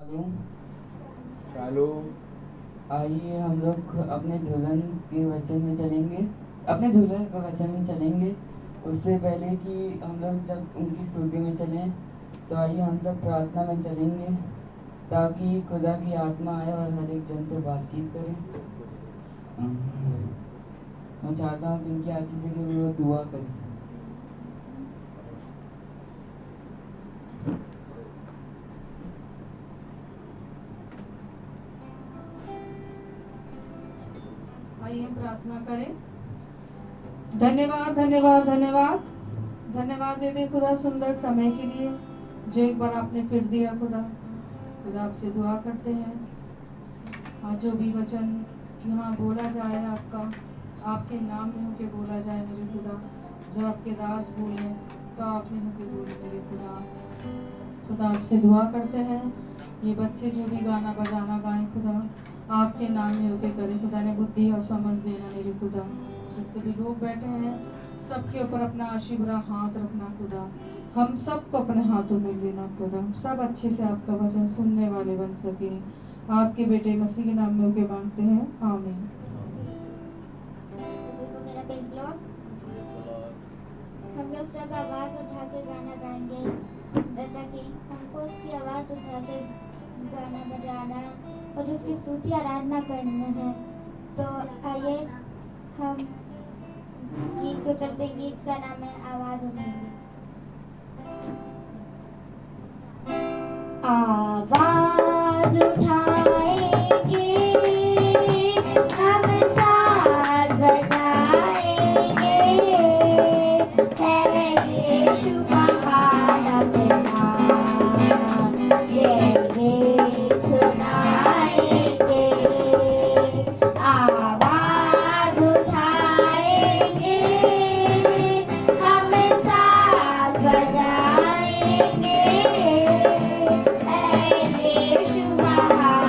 शालूम। शालूम। आइए हम लोग अपने दुल्हन के वचन में चलेंगे, अपने दुल्हन के वचन में चलेंगे। उससे पहले कि हम लोग जब उनकी स्तुति में चलें, तो आइए हम सब प्रार्थना में चलेंगे ताकि खुदा की आत्मा आए और हर एक जन से बातचीत करे। मैं चाहता हूँ कि इनकी आँखी से कि वो दुआ करें। आइए प्रार्थना करें। धन्यवाद धन्यवाद धन्यवाद धन्यवाद देते खुदा सुंदर समय के लिए जो एक बार आपने फिर दिया। खुदा खुदा आपसे दुआ करते हैं आज जो भी वचन यहाँ बोला जाए आपके नाम में होके बोला जाए मेरे खुदा। जब आपके दास बोले तो आपने होके बोले मेरे खुदा। खुदा आपसे दुआ करते हैं ये बच्चे जो भी गाना बजाना गाएं खुदा आपके नाम में होके करें। खुदा ने बुद्धि और समझ देना मेरे खुदा। जितने भी लोग बैठे हैं सबके ऊपर अपना आशीष भरा हाथ रखना खुदा। हम सबको अपने हाथों में लेना खुदा। सब अच्छे से आपका वचन सुनने वाले बन सके। आपके बेटे मसीह के नाम में होके मांगते हैं, आमीन। हम लोग सब आवाज उठा के गाना गाएंगे, जैसा कि हमको उसकी आवाज उठा के गाना बजाना और उसकी स्तुति आराधना करना है। तो आइए हम गीत को चलते, गीत का नाम है आवाज उठाएंगे। आवाज उठाएंगे हम साथ बजाएंगे, है यीशु महान अपना ये सुनाएंगे। आवाज उठाएंगे हम साथ बजाएंगे, है यीशु महान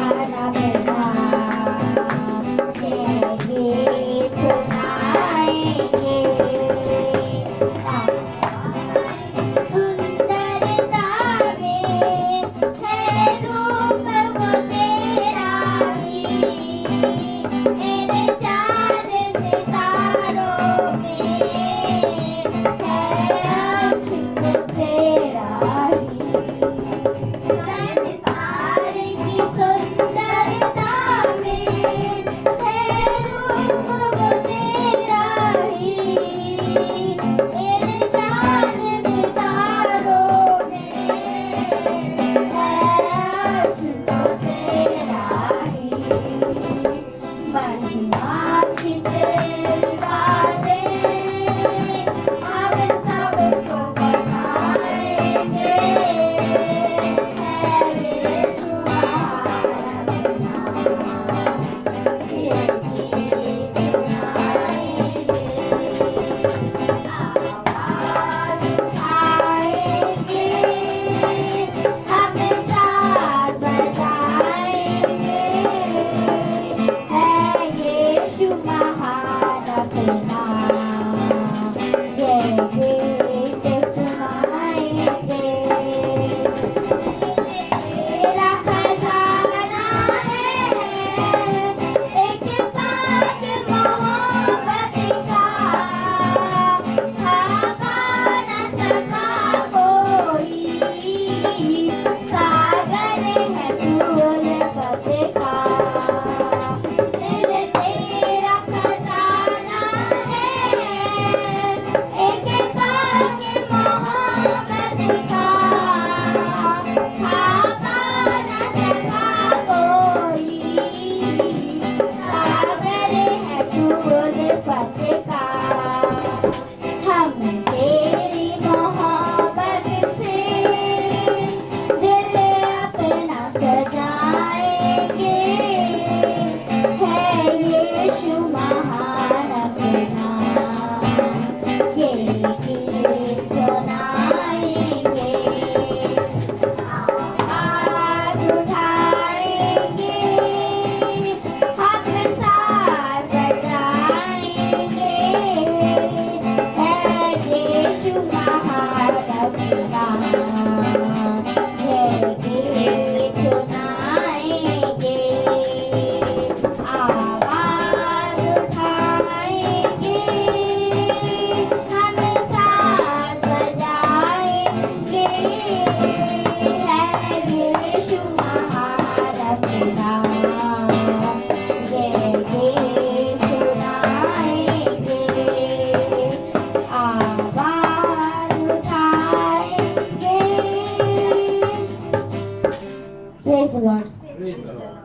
Praise the Lord. Praise the Lord.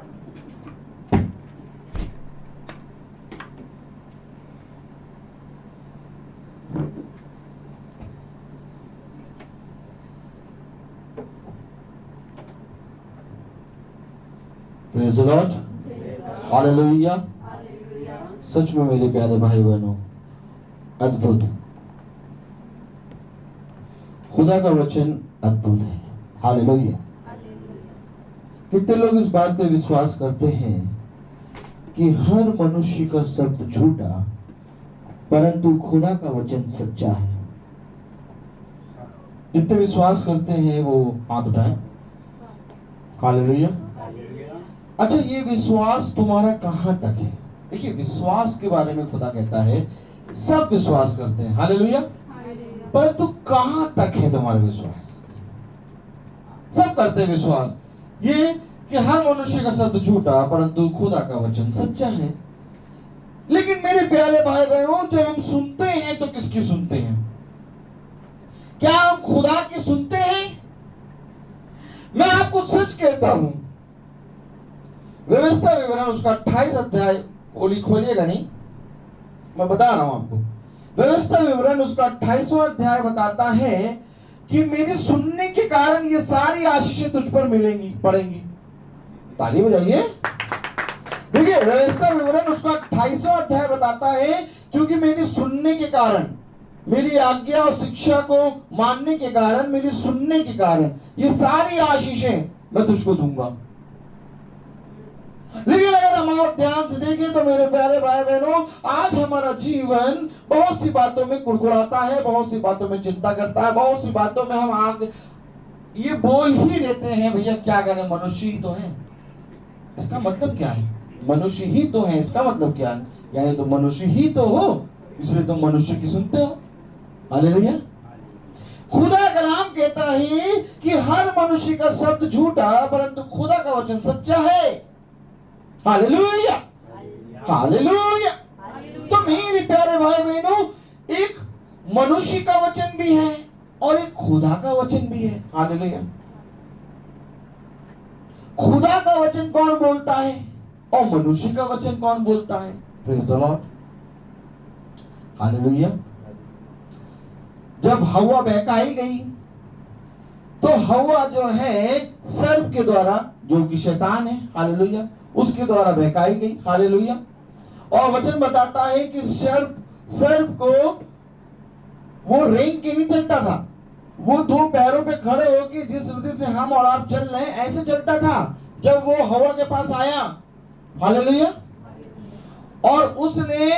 Praise the Lord, hallelujah. सच में मेरे प्यारे भाई बहनों, अद्भुत, खुदा का वचन अद्भुत है। हालेलुया। कितने लोग इस बात पे विश्वास करते हैं कि हर मनुष्य का शब्द झूठा परंतु खुदा का वचन सच्चा है? जितने विश्वास करते हैं वो हाथ उठाएं। हालेलुया। अच्छा, ये विश्वास तुम्हारा कहां तक है? देखिए, विश्वास के बारे में खुदा कहता है सब विश्वास करते हैं, हालेलुया, परंतु कहां तक है तुम्हारा विश्वास? सब करते हैं विश्वास ये कि हर मनुष्य का शब्द झूठा परंतु खुदा का वचन सच्चा है। लेकिन मेरे प्यारे भाई बहनों, जब हम सुनते हैं तो किसकी सुनते हैं? क्या हम खुदा की सुनते हैं? मैं आपको सच कहता हूं, व्यवस्था विवरण उसका 28 अध्याय खोलिएगा नहीं, मैं बता रहा हूं आपको। व्यवस्था विवरण उसका 28वां अध्याय बताता है कि मेरे सुनने के कारण ये सारी आशीषें तुझ पर मिलेंगी, पड़ेंगी। ताली बजाइए। देखिए, व्यवस्था विवरण उसका 28वां अध्याय बताता है क्योंकि मेरी सुनने के कारण, मेरी आज्ञा और शिक्षा को मानने के कारण, मेरी सुनने के कारण ये सारी आशीषें मैं तुझको दूंगा। लेकिन अगर हम और ध्यान से देखें तो मेरे प्यारे भाई बहनों, आज हमारा जीवन बहुत सी बातों में कुड़कुड़ाता है, बहुत सी बातों में चिंता करता है, बहुत सी बातों में हम आग ये बोल ही देते हैं, भैया क्या करें, मनुष्य ही तो है। इसका मतलब क्या है? मनुष्य ही तो है, इसका मतलब क्या है? यानी तो मनुष्य ही तो हो, इसलिए तुम मनुष्य की सुनते हो। हालेलुया। खुदा कलाम कहता है कि हर मनुष्य का शब्द झूठा परंतु खुदा का वचन सच्चा है। Hallelujah, hallelujah. तो मेरे प्यारे भाई बहनों, एक मनुष्य का वचन भी है और एक खुदा का वचन भी है। हालेलुया। खुदा का वचन कौन बोलता है और मनुष्य का वचन कौन बोलता है? Praise the Lord, hallelujah. जब हव्वा बहकाई गई तो हव्वा जो है सर्प के द्वारा, जो कि शैतान है, हालेलुया, उसके द्वारा बहकाई गई। हालेलुया। और वचन बताता है कि सर्प को वो रेंग के नहीं चलता था, वो दो पैरों पे खड़े होकर जिस रीति से हम और आप चल रहे हैं ऐसे चलता था जब वो हवा के पास आया। हालेलुया। और उसने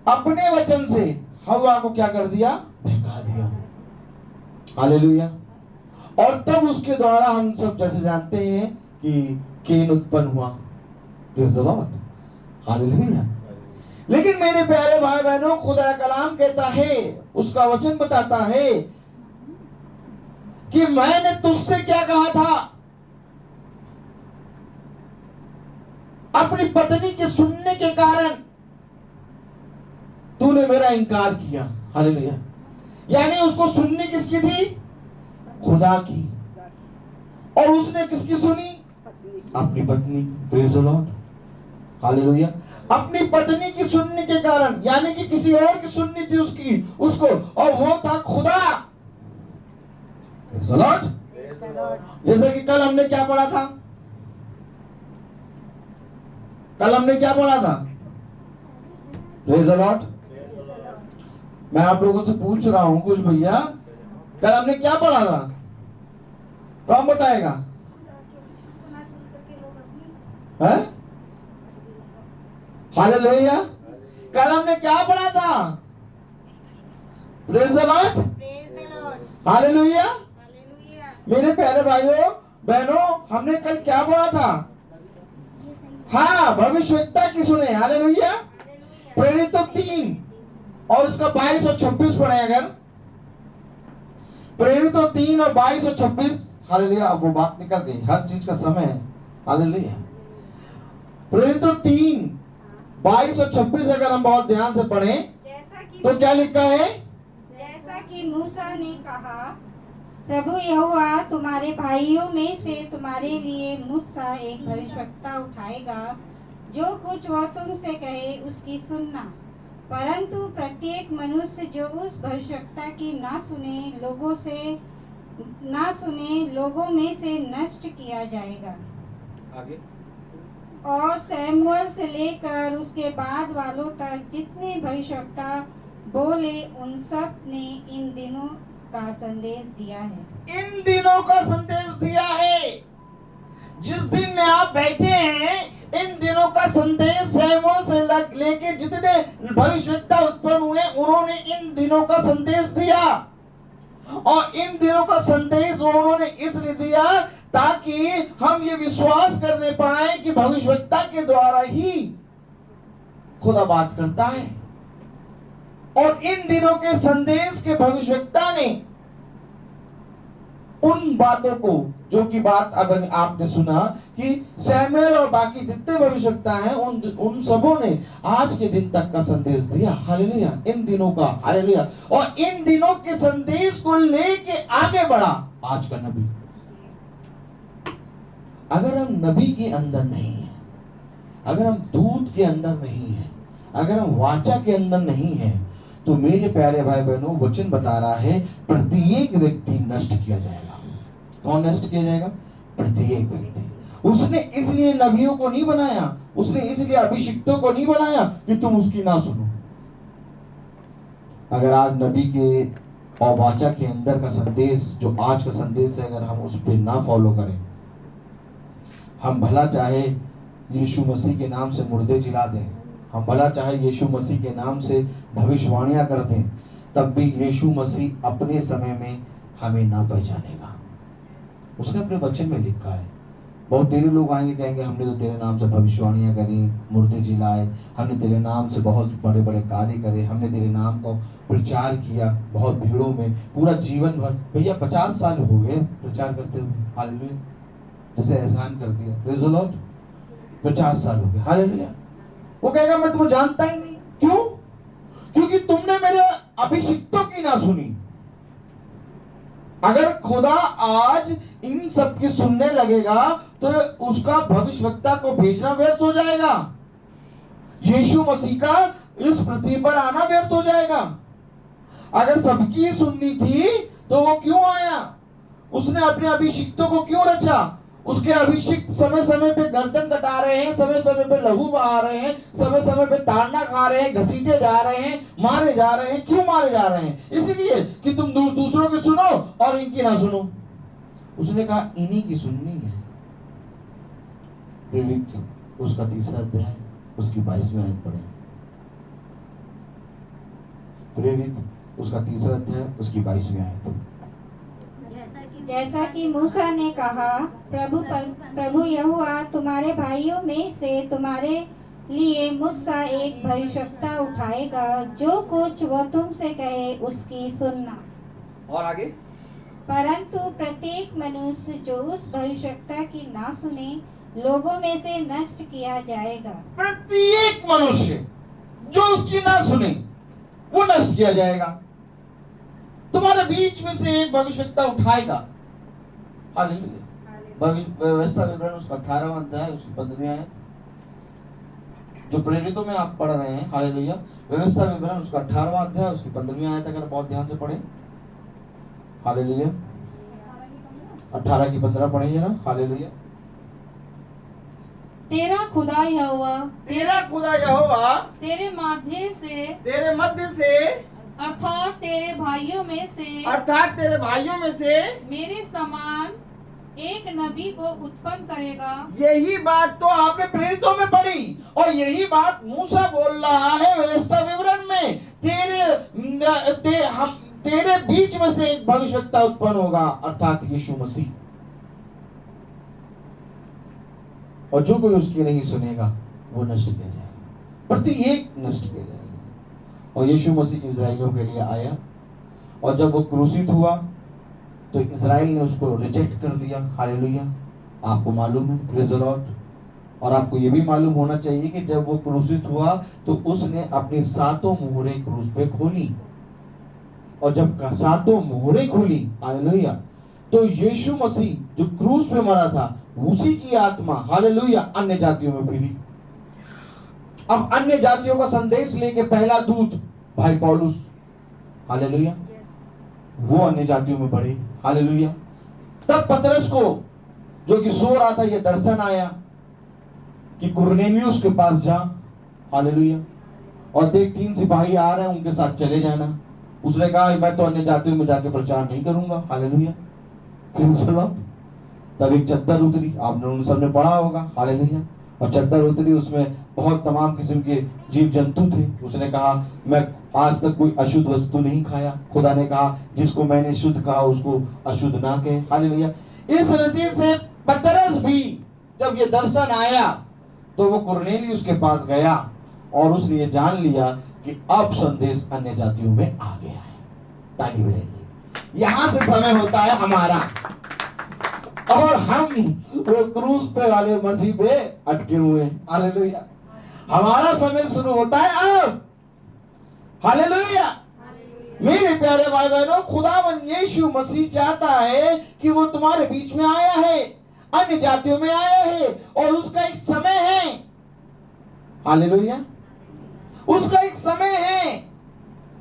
अपने वचन से हवा को क्या कर दिया? बहका दिया। हालेलुया। और तब उसके द्वारा हम सब जैसे जानते हैं कि केन उत्पन्न हुआ। Praise the Lord, hallelujah. लेकिन मेरे प्यारे भाई बहनों, खुदा कलाम कहता है, उसका वचन बताता है कि मैंने तुझसे क्या कहा था? अपनी पत्नी के सुनने के कारण तूने मेरा इनकार किया। हालेलुया। यानी उसको सुननी किसकी थी? खुदा की। और उसने किसकी सुनी? अपनी पत्नी। Praise the Lord, hallelujah. अपनी पत्नी की सुनने के कारण, यानी कि किसी और की सुननी थी उसको, और वो था खुदा। Praise the Lord. जैसे कि कल हमने क्या पढ़ा था? कल हमने क्या पढ़ा था? Praise the Lord. मैं आप लोगों से पूछ रहा हूं कुछ भैया, कल हमने क्या पढ़ा था? कौन बताएगा? है? हालेलुया। कल हमने क्या पढ़ा था? Praise the Lord, hallelujah. मेरे प्यारे भाइयों बहनों, हमने कल क्या पढ़ा था? हाँ, भविष्यवक्ता की सुने। हालेलुया। प्रेरित 3 और उसका 22 और 26 पढ़े। अगर प्रेरित 3 और 22 और 26, हालेलुया। अब वो बात निकल गई, हर चीज का समय है। हालेलुया। प्रेरित 3, 22 और 26 अगर हम बहुत ध्यान से पढ़ें तो क्या लिखा है? जैसा कि मूसा ने कहा, प्रभु यहोवा तुम्हारे भाइयों में से तुम्हारे लिए मुझसा एक भविष्यवक्ता उठाएगा, जो कुछ वह तुमसे कहे उसकी सुनना। परंतु प्रत्येक मनुष्य जो उस भविष्यवक्ता की ना सुने, लोगों में से नष्ट किया जाएगा। आगे। और सैमुअल से लेकर उसके बाद वालों तक जितने भविष्यवक्ता बोले, उन सब ने इन दिनों का संदेश दिया है। इन दिनों का संदेश दिया है। जिस दिन में आप बैठे हैं, इन दिनों का संदेश सैमुअल से लेके जितने भविष्यवक्ता उत्पन्न हुए, उन्होंने इन दिनों का संदेश दिया। और इन दिनों का संदेश उन्होंने इसलिए दिया ताकि हम ये विश्वास करने पाए कि भविष्यवक्ता के द्वारा ही खुदा बात करता है। और इन दिनों के संदेश के भविष्यवक्ता ने उन बातों को, जो की बात अब आपने सुना कि सैमुएल और बाकी जितने भविष्यवक्ता हैं, उन सबों ने आज के दिन तक का संदेश दिया। हालेलुया। इन दिनों का, हालेलुया। और इन दिनों के संदेश को लेके आगे बढ़ा आज का नबी। अगर हम नबी के अंदर नहीं है, अगर हम दूत के अंदर नहीं है, अगर हम वाचा के अंदर नहीं है, तो मेरे प्यारे भाई बहनों, वचन बता रहा है प्रत्येक व्यक्ति नष्ट किया जाएगा। कौन नष्ट किया जाएगा? प्रत्येक व्यक्ति। उसने इसलिए नबियों को नहीं बनाया, उसने इसलिए अभिषिक्तों को नहीं बनाया कि तुम उसकी ना सुनो। अगर आज नबी के और वाचा के अंदर का संदेश, जो आज का संदेश है, अगर हम उस पर ना फॉलो करें, हम भला चाहे यीशु मसीह के नाम से मुर्दे जिला दें, हम भला चाहे यीशु मसीह के नाम से भविष्यवाणियां कर दें, तब भी यीशु मसीह अपने समय में हमें ना पहचानेगा। उसने अपने वचन में लिखा है। बहुत तेरे लोग आएंगे, कहेंगे हमने तो तेरे नाम से भविष्यवाणियां करी, मुर्दे जिलाए, हमने तेरे नाम से बहुत बड़े बड़े कार्य करे, हमने तेरे नाम को प्रचार किया बहुत भीड़ों में, पूरा जीवन भर। भैया 50 साल हो गए प्रचार करते हुए, हालेलुया। जैसे एहसान कर दिया, प्रेज़ द लॉर्ड, 50 साल हो गए, हालेलुया। वो कहेगा मैं तुम्हें जानता ही नहीं। क्यों? क्योंकि तुमने मेरे अभिषिक्तों की ना सुनी। अगर खुदा आज इन सब की सुनने लगेगा तो उसका भविष्यवक्ता को भेजना व्यर्थ हो जाएगा, यीशु मसीह का इस पृथ्वी पर आना व्यर्थ हो जाएगा। अगर सबकी सुननी थी तो वो क्यों आया? उसने अपने अभिषिक्तों को क्यों रचा? उसके अभिषिक्त समय समय पे गर्दन कटा रहे हैं, समय समय पे लहू बहा रहे हैं, समय समय पे ताड़ना खा रहे हैं, घसीटे जा रहे हैं, मारे जा रहे हैं। क्यों मारे जा रहे हैं? इसलिए कि तुम दूसरों की सुनो और इनकी ना सुनो। उसने कहा इन्हीं की सुननी है। प्रेरित उसका 3रा अध्याय उसकी 22वीं आयत पढ़े। प्रेरित उसका 3रा अध्याय उसकी 22वीं आयत। जैसा कि मूसा ने कहा, प्रभु यहोवा तुम्हारे भाइयों में से तुम्हारे लिए मुझसा एक भविष्यवक्ता उठाएगा, जो कुछ वह तुमसे कहे उसकी सुनना। और आगे, परंतु प्रत्येक मनुष्य जो उस भविष्यवक्ता की ना सुने, लोगों में से नष्ट किया जाएगा। प्रत्येक मनुष्य जो उसकी ना सुने वो नष्ट किया जाएगा। तुम्हारे बीच में से एक भविष्यवक्ता उठाएगा। हालेलुया। व्यवस्था विवरण उसका 18वां अध्याय उसकी 15वीं आयत, जो प्रेरितों में आप पढ़ रहे हैं। हालेलुया। व्यवस्था विवरण उसका 18वां अध्याय उसकी 15वीं आयत, अगर बहुत ध्यान से पढ़े। हालेलुया। 18 की 15 पढ़ेंगे ना। हालेलुया। तेरा खुदा यहोवा तेरे मध्य से अर्थात तेरे भाइयों में से मेरे समान एक नबी को उत्पन्न करेगा। यही बात तो आपने प्रेरितों में पढ़ी और यही बात मूसा बोल रहा है व्यवस्था विवरण में। तेरे बीच में से एक भविष्यवक्ता उत्पन्न होगा, अर्थात यीशु मसीह। और जो कोई उसकी नहीं सुनेगा वो नष्ट किया जाएगा, प्रत्येक नष्ट किया जाएगा। और यीशु मसीह इस्राएलियों के लिए आया, और जब वो क्रूसित हुआ तो इस्राएल ने उसको रिजेक्ट कर दिया। हालेलुया। आपको मालूम है, प्रेज़ द लॉर्ड। और आपको ये भी मालूम होना चाहिए कि जब वो क्रूसित हुआ तो उसने अपनी 7 मोहरें क्रूस पे खोली, और जब 7 मोहरें खुली, हालेलुया, तो यीशु मसीह जो क्रूस पे मरा था, उसी की आत्मा हालेलुया अन्य जातियों में फिरी। अब अन्य जातियों का संदेश लेके पहला दूत भाई पौलुस हालेलुया वो अन्य जातियों में बढ़े हालेलुया। तब पतरस को जो कि सो रहा था, ये दर्शन आया कि कुरनेलियुस के पास जा हालेलुया, और देख 3 सिपाही आ रहे हैं, उनके साथ चले जाना। उसने कहा मैं तो अन्य जातियों में जाके प्रचार नहीं करूंगा हालेलुया। फिर सुनो, तब एक चद्दर उतरी, आपने उन सबने पढ़ा होगा हालेलुया। और चद्दर उतरी, उसमें बहुत तमाम किस्म के जीव जंतु थे। उसने कहा मैं आज तक कोई अशुद्ध वस्तु नहीं खाया। खुदा ने कहा जिसको मैंने शुद्ध कहा उसको अशुद्ध ना कहे हालेलुया। इस रीति से पतरस भी जब ये दर्शन आया तो वो कुरनेलियुस के पास गया और उसने ये जान लिया कि अब संदेश अन्य जातियों में आ गया है। ताली बजाइए। यहां से समय होता है हमारा, और हम वो क्रूस पे वाले मसीह पे अटके हुए हैं हालेलुया। हमारा समय शुरू होता है अब हालेलुया। मेरे प्यारे भाई बहनों, खुदावंद यीशु मसीह चाहता है कि वो तुम्हारे बीच में आया है, अन्य जातियों में आया है, और उसका एक समय है हालेलुया। उसका एक समय है।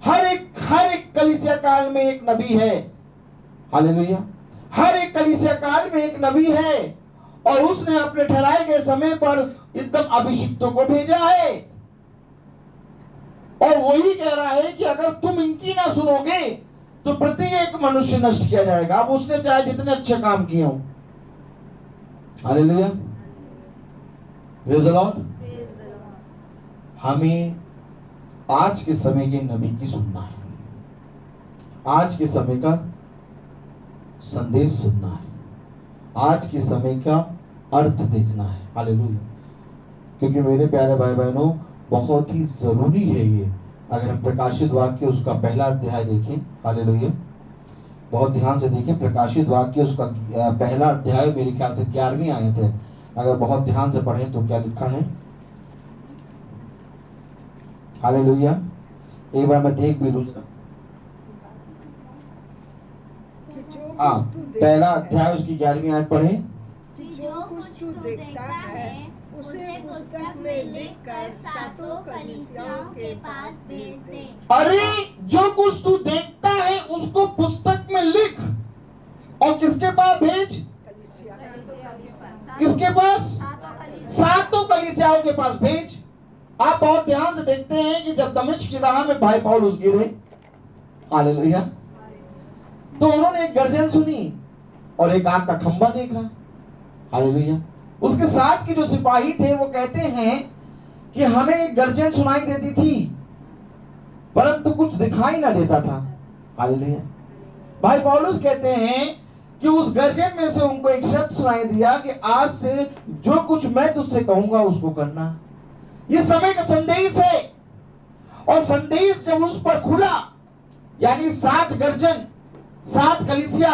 हर एक कलीसिया काल में एक नबी है हालेलुया। हर एक कलीसिया काल में एक नबी है, और उसने अपने ठहराए गए समय पर एकदम अभिषिक्तों को भेजा है। और वही कह रहा है कि अगर तुम इनकी ना सुनोगे तो प्रत्येक मनुष्य नष्ट किया जाएगा। अब उसने चाहे जितने अच्छे काम किए हों हालेलुया, प्रेज़ द लॉर्ड। हमें आज के समय के नबी की सुनना है, आज के समय का संदेश सुनना है, आज के समय का अर्थ देखना है हालेलुया। क्योंकि मेरे प्यारे भाई बहनों, बहुत ही जरूरी है ये। अगर हम प्रकाशित वाक्य उसका पहला अध्याय देखें हालेलुया, बहुत ध्यान से देखें। प्रकाशित वाक्य उसका पहला अध्याय मेरे ख्याल से 11वीं आयत है। अगर बहुत ध्यान से पढ़ें तो क्या लिखा है हालेलुया। एक बार मैं देख भी लूँ। पहला अध्याय उसकी 11वीं आयत पढ़े। जो कुछ तू देखता है उसे पुस्तक में लिखकर सातों कलीसियाओं के पास भेज दे। अरे जो कुछ तू देखता है उसको पुस्तक में लिख, और किसके पास भेज? किसके पास? सातों कलीसियाओं के पास भेज। आप बहुत ध्यान से देखते हैं कि जब दमिश्क की राह में भाई पौलुस गिरे हालेलुया, तो उन्होंने एक गर्जन सुनी और एक आग का खंभा देखा हालेलुया। उसके साथ के जो सिपाही थे वो कहते हैं कि हमें एक गर्जन सुनाई देती थी परंतु कुछ दिखाई ना देता था हालेलुया। भाई पौलुस कहते हैं कि उस गर्जन में से उनको एक शब्द सुनाई दिया कि आज से जो कुछ मैं तुझसे कहूंगा उसको करना। ये समय का संदेश है, और संदेश जब उस पर खुला, यानी 7 गर्जन, 7 कलीसिया,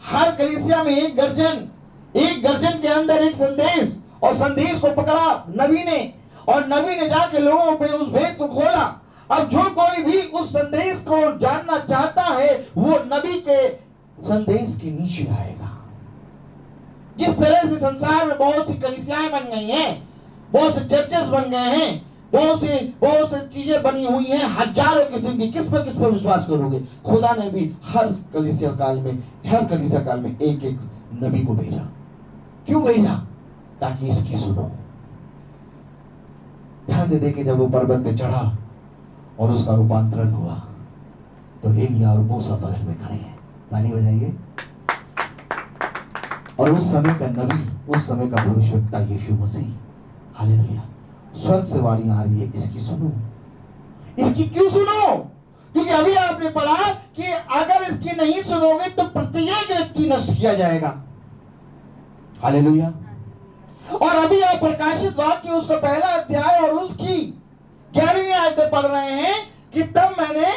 हर कलीसिया में एक गर्जन, एक गर्जन के अंदर एक संदेश, और संदेश को पकड़ा नबी ने, और नबी ने जाके लोगों पे उस भेद को खोला। अब जो कोई भी उस संदेश को जानना चाहता है वो नबी के संदेश के नीचे आएगा। जिस तरह से संसार में बहुत सी कलीसियाएं बन गई हैं, बहुत से चर्चेस बन गए हैं, बहुत से चीजें बनी हुई हैं, हजारों किस्म की, किस पर विश्वास करोगे? खुदा ने भी हर कलीसिया काल में एक एक नबी को भेजा। क्यों भेजा? ताकि इसकी सुनो। ध्यान से देखे, जब वो पर्वत पे चढ़ा और उसका रूपांतरण हुआ तो एलिया और मूसा बगल में खड़े हैं। ताली बजाइए। और उस समय का नबी, उस समय का भविष्यवक्ता यीशु मसीह हालेलुया। स्वर्ग से वाणी आ रही है, इसकी सुनो। इसकी क्यों सुनो? क्योंकि अभी आपने पढ़ा कि अगर इसकी नहीं सुनोगे तो प्रत्येक व्यक्ति नष्ट किया जाएगा हालेलुया। और अभी आप प्रकाशित वाक्य उसका पहला अध्याय और उसकी 11वीं आयत पढ़ रहे हैं कि तब मैंने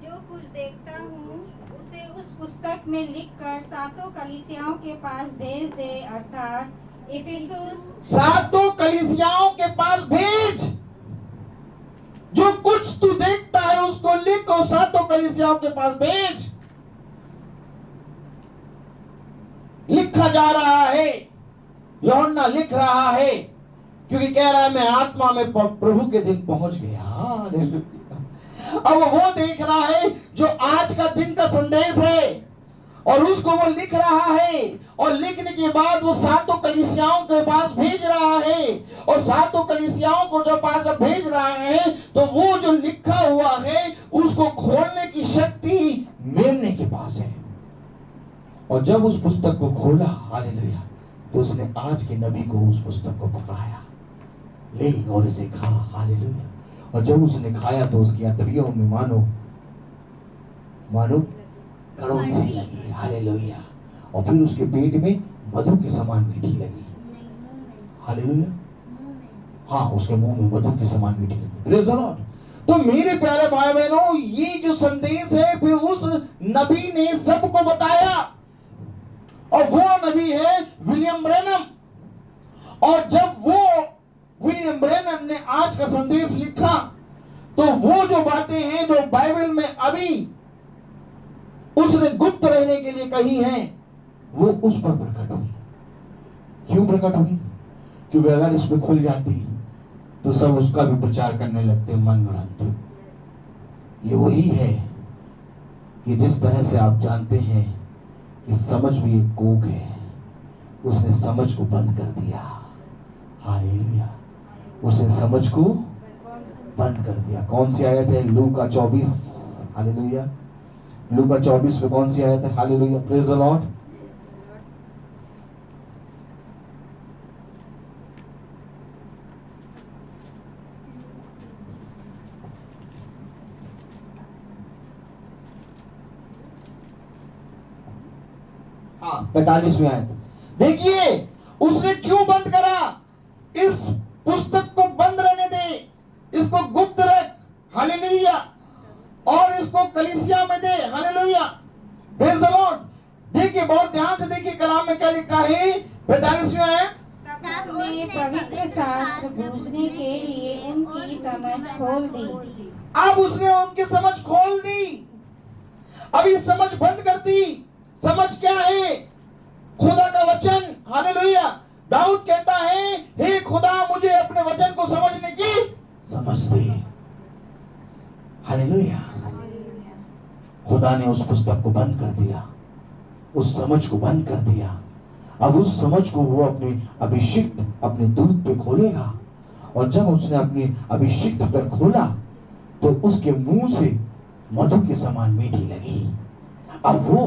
जो कुछ देखता हूँ उसे उस पुस्तक में लिखकर सातों कलीसियाओं के पास भेज दे, अर्थात इफिसुस, सातों कलीसियाओं के पास भेज। जो कुछ तू देखता है उसको लिख और सातों कलीसियाओं के पास भेज। लिखा जा रहा है, यूहन्ना लिख रहा है, क्योंकि कह रहा है मैं आत्मा में प्रभु के दिन पहुंच गया। हालेलुया। अब वो देख रहा है जो आज का दिन का संदेश है, और उसको वो लिख रहा है, और लिखने के बाद वो सातों कलीसियाओं के पास भेज रहा है, और सातों कलीसियाओं को जब पास जब भेज रहा है तो वो जो लिखा हुआ है उसको खोलने की शक्ति मेमने के पास है। और जब उस पुस्तक को खोला, हालेलुया, तो उसने आज के नबी को उस पुस्तक को पकड़ाया, ले और इसे खा। हालेलुया। और जब उसने खाया तो उसकी अंतड़ियों में मानो कड़वी सी लगी। हालेलुया। और फिर उसके पेट में मधु के समान मीठी लगी। हालेलुया। हाँ, उसके मुंह में मधु के समान मीठी लगी। Praise the Lord. तो मेरे प्यारे भाई बहनों, ये जो संदेश है फिर उस नबी ने सबको बताया, और वो नबी है विलियम ब्रैनम। और जब वो विलियम ब्रैनम ने आज का संदेश लिखा तो वो जो बातें हैं जो बाइबल में अभी उसने गुप्त रहने के लिए कही हैं, वो उस पर प्रकट हुई। क्यों प्रकट हुई? क्योंकि अगर इस पे खुल जाती तो सब उसका भी प्रचार करने लगते मन गढ़ंत। ये वही है कि जिस तरह से आप जानते हैं कि समझ भी एक कोक है, उसने समझ को बंद कर दिया। हालेलुया। उसने समझ को बंद कर दिया। कौन सी आयत है? लूका 24। हालेलुया। लूका 24 में कौन सी आयत है? हालेलुया। Praise the Lord. हाँ, 45 में आयत। देखिए उसने क्यों बंद करा। इस पुस्तक को बंद रहने दे, इसको गुप्त रख। हालेलुया। और इसको कलीसिया में दे। हालेलुया। Praise the Lord. देखिए, बहुत ध्यान से देखिए, कलाम में क्या लिखा है? 45वें आयत। तब उसने पवित्र शास्त्र बूझने के लिए उनकी समझ खोल दी। अब उसने उनकी समझ खोल दी। अभी समझ बंद कर दी। समझ क्या है? खुदा का वचन। हालेलुया। दाऊद कहता है, हे खुदा मुझे अपने वचन को समझने की समझ दे। हालेलुया। खुदा ने उस पुस्तक को बंद कर दिया, उस समझ को बंद कर दिया। अब उस समझ को वो अपने अभिषिक्त अपने दूत पे खोलेगा, और जब उसने अपने अभिषिक्त पर खोला तो उसके मुंह से मधु के समान मीठी लगी। अब वो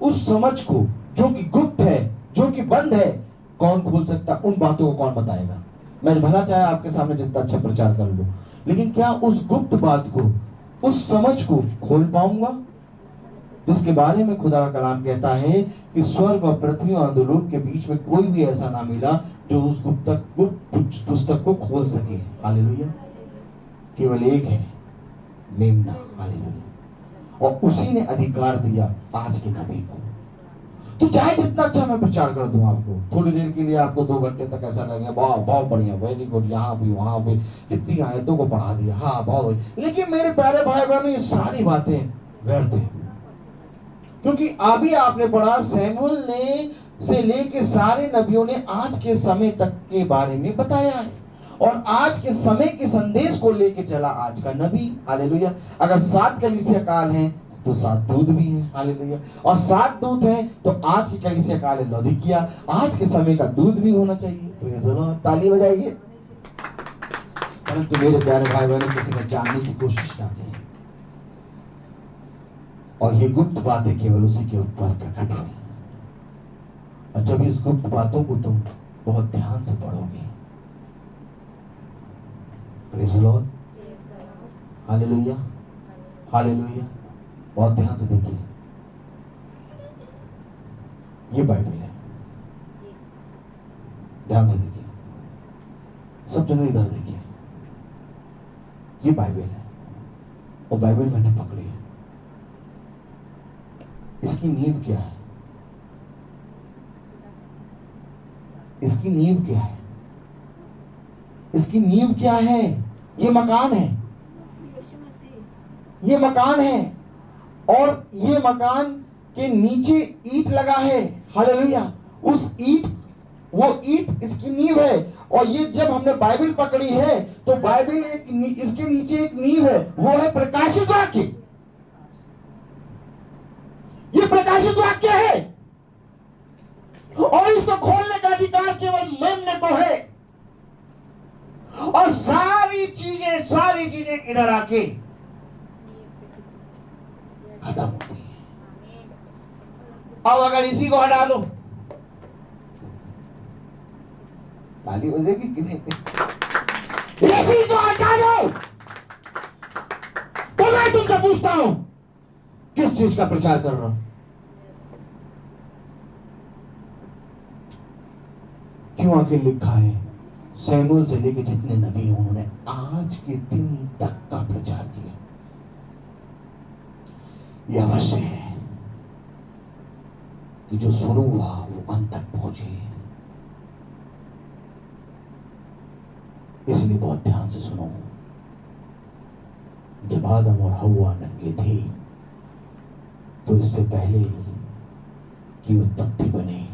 उस समझ को जो कि गुप्त है, जो कि बंद है, कौन खोल सकता? उन बातों को कौन बताएगा? मैं भला चाहे आपके सामने जितना अच्छा प्रचार कर लूं, लेकिन क्या उस गुप्त बात को, उस समझ को खोल पाऊंगा जिसके बारे में खुदा का कलाम कहता है कि स्वर्ग और पृथ्वी और अधोलोक के बीच में कोई भी ऐसा ना मिला जो उस गुप्त पुस्तक को खोल सके। हालेलुया। केवल एक है, मेमना। हालेलुया। और उसी ने अधिकार दिया आज के नबी को। तो चाहे जितना अच्छा मैं प्रचार कर दूं आपको, थोड़ी देर के लिए आपको 2 घंटे तक ऐसा लगेगा बहुत बढ़िया, वेरी गुड, यहाँ भी वहां भी कितनी आयतों को पढ़ा दिया, हाँ बहुत। लेकिन मेरे प्यारे भाई बहनों, ये सारी बातें व्यर्थ है, क्योंकि अभी आपने पढ़ा सैमुअल ने से लेके सारे नबियों ने आज के समय तक के बारे में बताया है, और आज के समय के संदेश को लेके चला आज का नबी। हालेलुया। अगर 7 कलीसिया काल हैं तो 7 दूत भी हैं। हालेलुया। और 7 दूत हैं तो आज की कलीसिया काल है लौदीकिया, आज के समय का दूत भी होना चाहिए। Praise the Lord. ताली बजाइए। परंतु मेरे प्यारे भाई बहनों, किसी ने जानने की कोशिश ना की, और ये गुप्त बातें केवल उसी के ऊपर प्रकट हुई। और जब इस गुप्त बातों को तुम बहुत ध्यान से पढ़ोगे, praise the Lord. Hallelujah. Hallelujah. बहुत ध्यान से देखिए, ये बाइबल है, ध्यान से देखिए, सब जने इधर देखिए, ये बाइबल है, और बाइबल मैंने पकड़ी है। इसकी नींव क्या है? इसकी नींव क्या है? इसकी नींव क्या है? ये मकान है, ये मकान है, और ये मकान के नीचे ईंट लगा है। हालेलुया। उस ईंट, वो ईंट इसकी नींव है। और ये जब हमने बाइबल पकड़ी है तो बाइबल इसके नीचे एक नींव है, वो है प्रकाशित वाक्य। ये प्रकाशित वाक्य है और इसको खोलने का अधिकार केवल मेमने को है। और सारी चीजें इधर आके खत्म होती है। अब अगर इसी को हटा दो, ताली बजेगी कि नहीं? इसी को हटा दो तो मैं तुमसे पूछता हूं किस चीज का प्रचार कर रहा हूं? क्यों आके लिखा है सैमुअल से लेके जितने नबी हैं उन्होंने आज के दिन तक का प्रचार किया। यह अवश्य है कि जो शुरू हुआ वो अंत तक पहुंचे। इसलिए बहुत ध्यान से सुनो। जब आदम और हव्वा नंगे थे तो इससे पहले कि उत्पत्ति बने,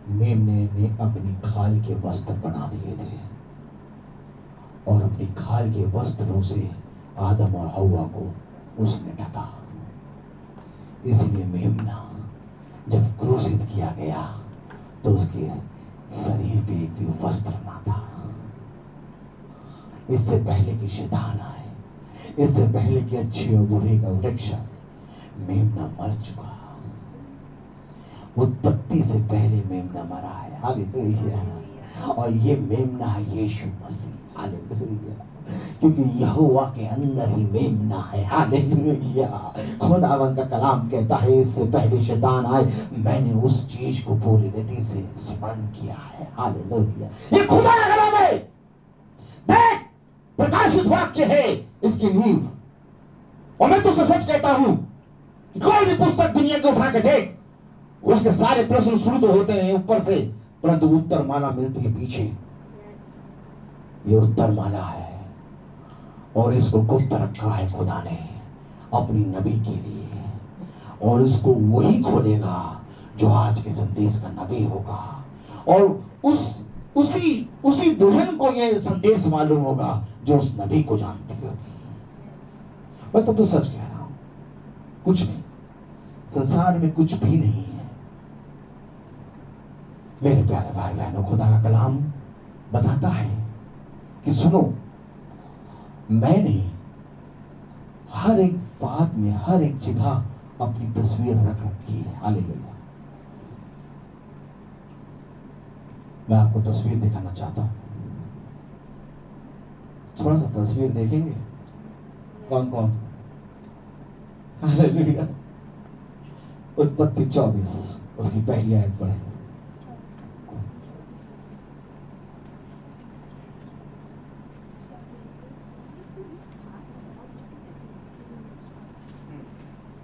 मेमने ने अपनी खाल के वस्त्र बना दिए थे और अपनी खाल के वस्त्रों से आदम और हव्वा को उसने ढका। इसलिए मेमना जब क्रूसित किया गया तो उसके शरीर पे एक भी वस्त्र ना था। इससे पहले कि शैतान आए, इससे पहले कि अच्छे और बुरे का वृक्ष, मेमना मर चुका। उत्पत्ति से पहले मेमना मरा है। हालेलुया। और ये मेमना है यीशु मसीह। हालेलुया। क्योंकि यहोवा के अंदर ही मेमना है। हालेलुया। खुदावंद का कलाम कहता है इससे पहले शैतान आए मैंने उस चीज को पूरी रीति से स्मरण किया है। हालेलुया। ये खुदा का कलाम है। देख, प्रकाशित वाक्य है इसकी नींव। और मैं तुझसे सच कहता हूं, कोई भी पुस्तक दुनिया के उठा के देख, उसके सारे प्रश्न शुरू तो होते हैं ऊपर से, परंतु उत्तर माला मिलती है पीछे। ये उत्तर माला है और इसको गुप्त रखा है खुदा ने अपनी नबी के लिए। और इसको वही खोलेगा जो आज के संदेश का नबी होगा। और उसी दुल्हन को ये संदेश मालूम होगा जो उस नबी को जानती होगी। मैं तो सच कह रहा हूं, कुछ नहीं, संसार में कुछ भी नहीं है। मेरे प्यारे भाई बहनों, खुदा का कलाम बताता है कि सुनो, मैंने हर एक बात में, हर एक जगह अपनी तस्वीर रख रखी है। हालेलुया। मैं आपको तस्वीर दिखाना चाहता हूं। थोड़ा सा तस्वीर देखेंगे? कौन कौन? हालेलुया। उत्पत्ति 24 उसकी पहली आयत पढ़े।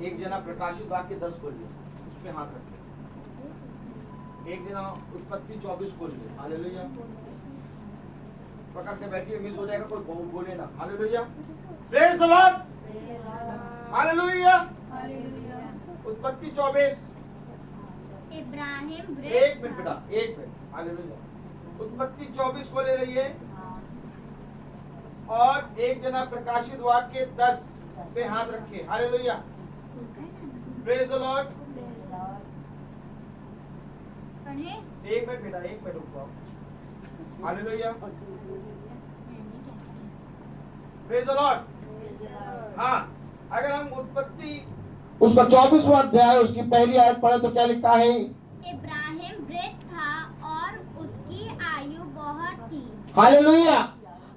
एक जना प्रकाशित वाक्य 10 खोल लिया, उसमें हाथ रखे। एक जना उत्पत्ति 24 खोल लिया। हालेलुया। पकड़ के बैठिए, मिस हो जाएगा, कोई बहुत बोले ना। Hallelujah. Praise the Lord. Hallelujah. उत्पत्ति 24। इब्राहिम एक मिनट बेटा, एक मिनट। हालेलुया। उत्पत्ति 24 को ले रही है और एक जना प्रकाशित वाक्य 10 पे हाथ रखे। हालेलुया। Praise the Lord. एक मिनट बेटा, एक मिनट रुक जाओ। हालेलुया। Praise the Lord. हाँ, अगर हम उत्पत्ति उसका 24वां अध्याय उसकी पहली आयत पढ़े तो क्या लिखा है? इब्राहिम वृद्ध था और उसकी आयु बहुत थी। हालेलुया।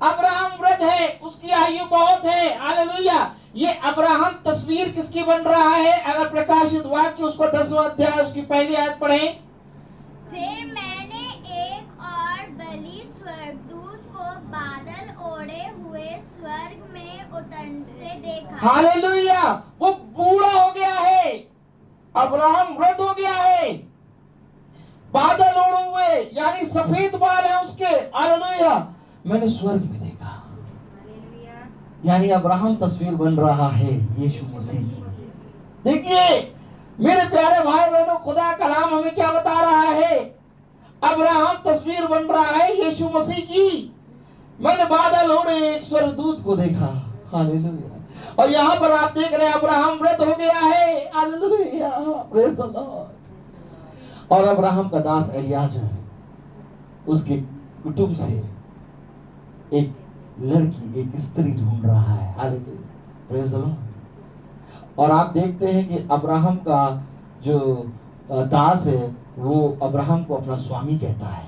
अब्राहम वृद्ध है, उसकी आयु बहुत है। हालेलुया। ये अब्राहम तस्वीर किसकी बन रहा है? अगर प्रकाशित वाक्य उसको 10वां अध्याय उसकी पहली आयत पढ़े। फिर मैंने एक और बलि स्वर्गदूत को बादल ओढ़े हुए स्वर्ग में उतरते देखा। हालेलुया। वो बूढ़ा हो गया है, अब्राहम वृद्ध हो गया है, बादल ओढ़े हुए, यानी सफेद बाल है उसके। हालेलुया। मैंने स्वर्ग में देखा। यानी अब्राहम तस्वीर बन रहा है यीशु मसीह। देखिए, मेरे प्यारे भाई बहनों, खुदा कलाम हमें क्या बता रहा है? अब्राहम तस्वीर बन रहा है यीशु मसीह की। मैंने बादल ओढ़े एक स्वर्गदूत को देखा, हालेलुया। और यहाँ पर आप देख रहे हैं अब्राहम वृद्ध हो गया है, हालेलुया, प्रेज द लॉर्ड। और अब्राहम का दास एलियाजर उसके कुटुंब से एक लड़की, एक स्त्री ढूंढ रहा है, हालेलुया, प्रेज द लॉर्ड। और आप देखते हैं कि अब्राहम का जो दास है वो अब्राहम को अपना स्वामी कहता है।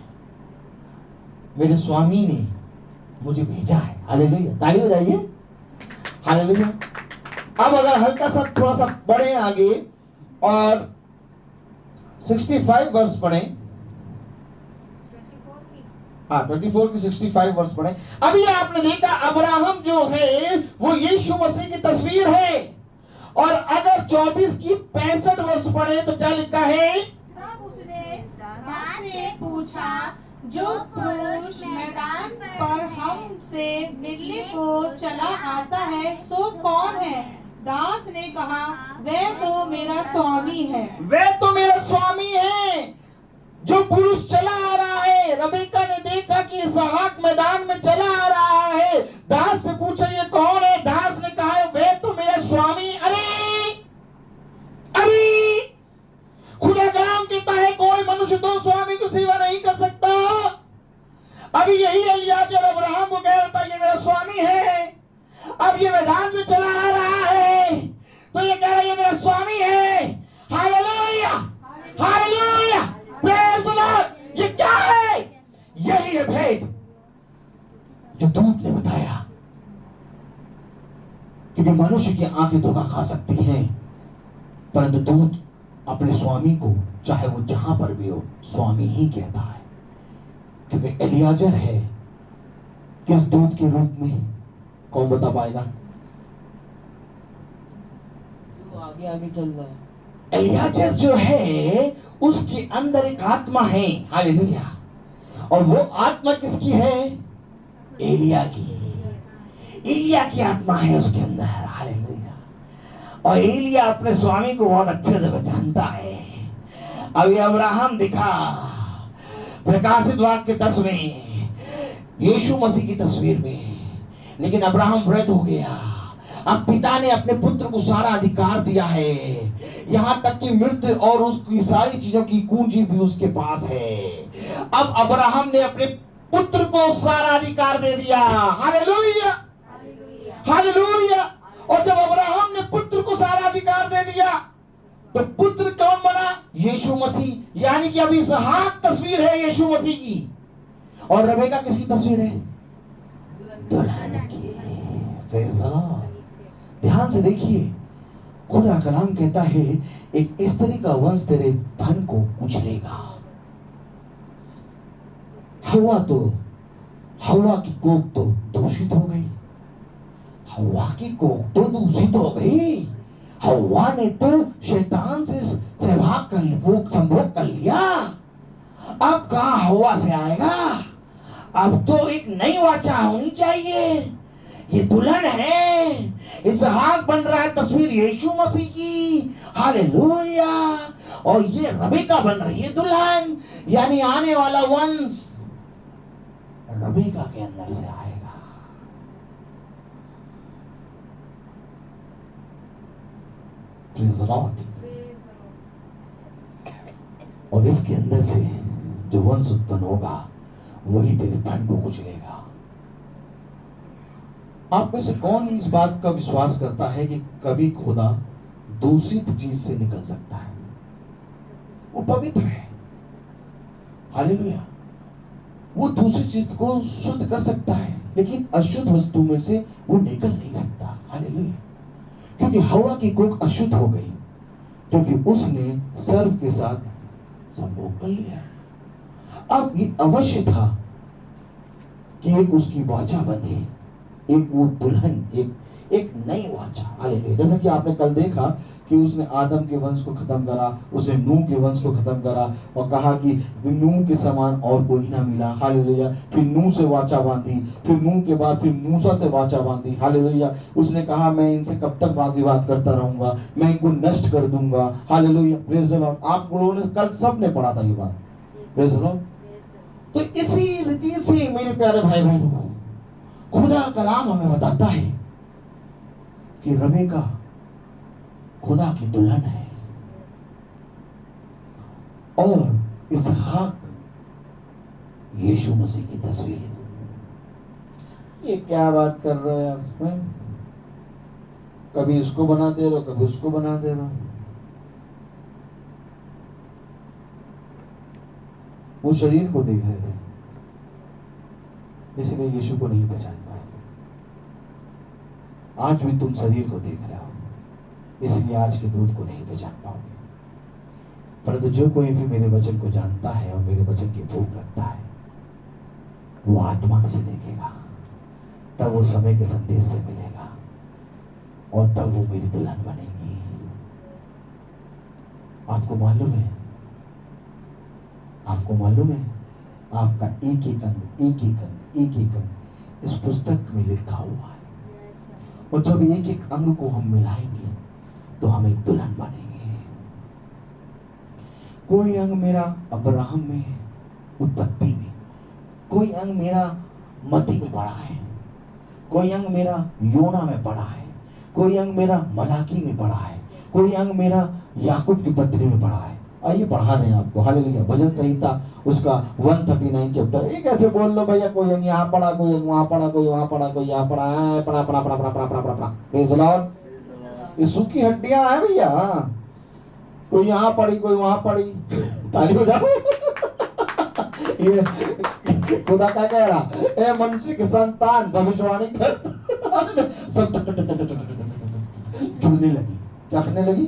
मेरे स्वामी ने मुझे भेजा है, हालेलुया, ताली बजाइए, हालेलुया। अब अगर हल्का सा थोड़ा सा पढ़े आगे और 65 वर्ष पढ़े, 24 की 65 वर्ष पढ़े। अभी आपने देखा अब्राहम जो है वो यीशु मसीह की तस्वीर है। और अगर 24 की 65 वर्ष पढ़े तो क्या लिखा है? तब उसने दास से पूछा, जो पुरुष मैदान पर हमसे मिलने को चला आता है सो कौन है? दास ने कहा, वह तो मेरा स्वामी है। वे तो मेरा स्वामी है। जो पुरुष चला आ रहा है, रबेका ने देखा कि इसहाक मैदान में चला आ रहा है। दास से पूछा ये कौन है? दास ने कहा वे तो मेरा स्वामी। अरे खुदा कलाम कहता है कोई मनुष्य दो स्वामी की सेवा नहीं कर सकता। अभी यही एलियाजर अब्राहम को कह रहा था ये मेरा स्वामी है। अब ये मैदान में चला आ रहा है तो ये कह रहा है ये मेरा स्वामी है। Hallelujah, hallelujah, praise the Lord. ये क्या है? यही है भेद जो दूत ने बताया कि मनुष्य की आंखें धोखा खा सकती हैं, परंतु दूत अपने स्वामी को चाहे वो जहां पर भी हो स्वामी ही कहता है। क्योंकि एलियाजर है किस दूत के रूप में, कौन बता पाएगा? जो आगे आगे चल रहा है। एलियाजर जो है उसके अंदर एक आत्मा है, हालेलुया। और वो आत्मा किसकी है? एलिया की। एलिया की आत्मा है उसके अंदर, हालेलुया। और एलिया अपने स्वामी को बहुत अच्छे से जानता है। अभी अब्राहम दिखा प्रकाशित वाक्य 10 में यीशु मसीह की तस्वीर में, लेकिन अब्राहम वृद्ध हो गया। अब पिता ने अपने पुत्र को सारा अधिकार दिया है, यहां तक कि मृत्यु और उसकी सारी चीजों की कुंजी भी उसके पास है। अब अब्राहम ने अपने पुत्र को सारा अधिकार दे दिया, हालेलुया, हालेलुया। और जब अब्राहम ने पुत्र को सारा अधिकार दे दिया तो पुत्र कौन बना? यीशु मसीह। यानी कि अभी इसहाक तस्वीर है यीशु मसीह की, और रबेका किसकी तस्वीर है? दुल्हन की। Praise the Lord. ध्यान से देखिए, खुदा कलाम कहता है एक स्त्री का वंश तेरे धन को कुचलेगा। हवा की कोख तो दूषित हो गई, हवा की कोख तो दूषित हो गई। हवा ने तो शैतान से संभोग कर लिया। अब कहां हवा से आएगा? अब तो एक नई वाचा होनी चाहिए। ये दुल्हन है, इसहाक बन रहा है तस्वीर यीशु मसीह की, हालेलुया। और ये रबेका बन रही है दुल्हन, यानी आने वाला वंश रबेका के अंदर से आएगा। Praise the Lord. और इसके अंदर से जो वंश उत्पन्न होगा वही तेरे धन को कुचलेगा। आप में से कौन इस बात का विश्वास करता है कि कभी खुदा दूषित चीज से निकल सकता है? वो पवित्र है, हालेलुया। वो दूसरी चीज को शुद्ध कर सकता है, लेकिन अशुद्ध वस्तु में से वो निकल नहीं सकता, हालेलुया। क्योंकि हवा की कोख अशुद्ध हो गई, क्योंकि उसने सर्व के साथ संभोग कर लिया। अब ये अवश्य था कि एक उसकी वाचा बंधे, एक वो दुल्हन, एक नई वाचा। हालेलुया। जैसा कि आपने कल देखा कि उसने आदम के वंश को खत्म करा, उसने नूह के वंश को खत्म करा और कहा कि नूह के समान और कोई ना मिला। हालेलुया। फिर नूह से वाचा बांधी, फिर नूह के बाद फिर मूसा से वाचा बांधी। हालेलुया। उसने कहा मैं इनसे कब तक वाद विवाद करता रहूंगा, मैं इनको नष्ट कर दूंगा। हालेलुया। Praise the Lord. आप लोगों ने कल सबने पढ़ा था ये बात। Praise the Lord. तो इसी रीति से मेरे प्यारे भाई बहनों, खुदा कलाम हमें बताता है कि रबेका खुदा की दुल्हन है और इसहाक यीशु मसीह की तस्वीर है। ये क्या बात कर रहे हो आप? कभी इसको बना दे रहे हो, कभी उसको बना दे रहे हो। वो शरीर को देख रहे थे, इसलिए यीशु को नहीं पहचान पाए। आज भी तुम शरीर को देख रहे हो, इसलिए आज के दूध को नहीं पहचान पाओगे। परंतु जो कोई भी मेरे वचन को जानता है और मेरे वचन की भूख रखता है, वो आत्मा से देखेगा, तब वो समय के संदेश से मिलेगा और तब वो मेरी दुल्हन बनेगी। आपको मालूम है, आपको मालूम है, आपका एक एक अंग इस पुस्तक में लिखा हुआ है। और जब एक एक अंग को हम मिलाएंगे तो हम एक दुल्हन बनेंगे। कोई अंग मेरा अब्राहम में है, उत्पत्ति में। कोई अंग मेरा मती में पड़ा है, कोई अंग मेरा योना में पड़ा है, कोई अंग मेरा मलाकी में पड़ा है, कोई अंग मेरा याकूब की पत्री में पड़ा है। आइए पढ़ा दें आपको। हालेलुया। भजन संहिता उसका 139 चैप्टर। ये कैसे बोल लो भैया, कोई अंग यहाँ पढ़ा, कोई अंग वहां पढ़ा, कोई वहां पढ़ा, कोई यहाँ पढ़ा, पढ़ा पढ़ा पढ़ा पढ़ा पढ़ा पढ़ा पढ़ा। Praise the Lord. ये सूखी हड्डियां हैं भैया, कोई यहाँ पड़ी, कोई वहां पड़ी। ताली बजाओ। ये खुदा क्या कह रहा, ए मनुष्य की संतान भविष्यवाणी कर। सब जुड़ने लगी। क्या करने लगी?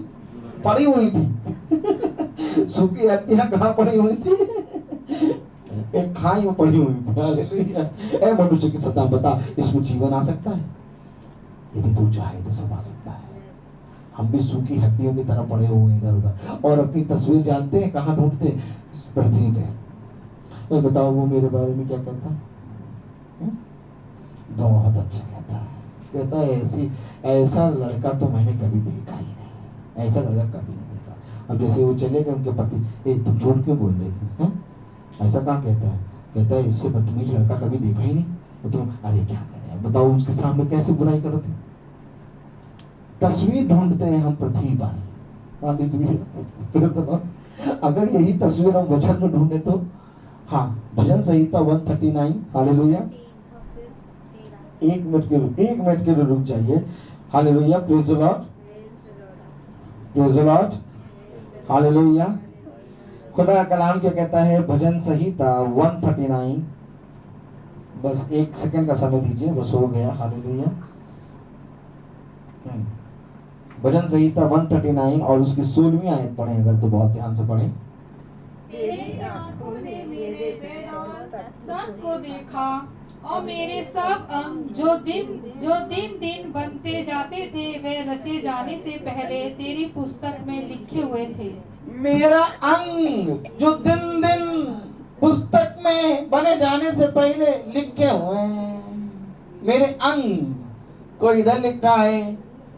पड़ी हुई थी। सूखी हड्डियां कहाँ पड़ी हुई थी? एक खाई में पड़ी हुई थी। हालेलुया। ए मनुष्य की संतान, बता इसमें जीवन आ सकता है? यदि तू चाहे तो सब आ सकता है। हम भी सूखी हड्डियों की तरह पड़े हुए इधर उधर, और अपनी तस्वीर जानते हैं कहाँ ढूंढते हैं? पृथ्वी पे। तो बताओ वो मेरे बारे में क्या कहता है? बहुत अच्छा कहता है। कहता है ऐसा लड़का तो मैंने कभी देखा ही नहीं, ऐसा लड़का कभी नहीं देखा। अब जैसे वो चले गए उनके पति, तुम झूठ क्यों बोल रहे थे? ऐसा कहाँ कहता है? कहता है इससे बदतमीज लड़का कभी देखा ही नहीं। तो तुम अरे क्या करें, बताओ उसके सामने कैसे बुराई करते? तस्वीर ढूंढते हैं हम पृथ्वी पर। अगर यही तस्वीर हम वचन में ढूंढे तो हाँ, भजन संहिता 139। हालेलुया। एक मिनट के लिए रुक जाइए। Hallelujah. Praise the Lord. Praise the Lord. Hallelujah. खुदा का कलाम क्या कहता है? भजन संहिता 139। बस एक सेकंड का समय दीजिए, बस हो गया। हालेलुया। भजन संहिता 139 और उसकी 16वीं आयत पढ़ें अगर, तो बहुत ध्यान से पढ़ें। तेरी आंखों ने मेरे पेट और तन को देखा, और मेरे सब अंग जो दिन दिन बनते जाते थे, वे रचे जाने से पहले तेरी पुस्तक में लिखे हुए थे। मेरा अंग जो दिन दिन पुस्तक में बने जाने से पहले लिखे हुए हैं। मेरे अंग, कोई इधर लिखा है,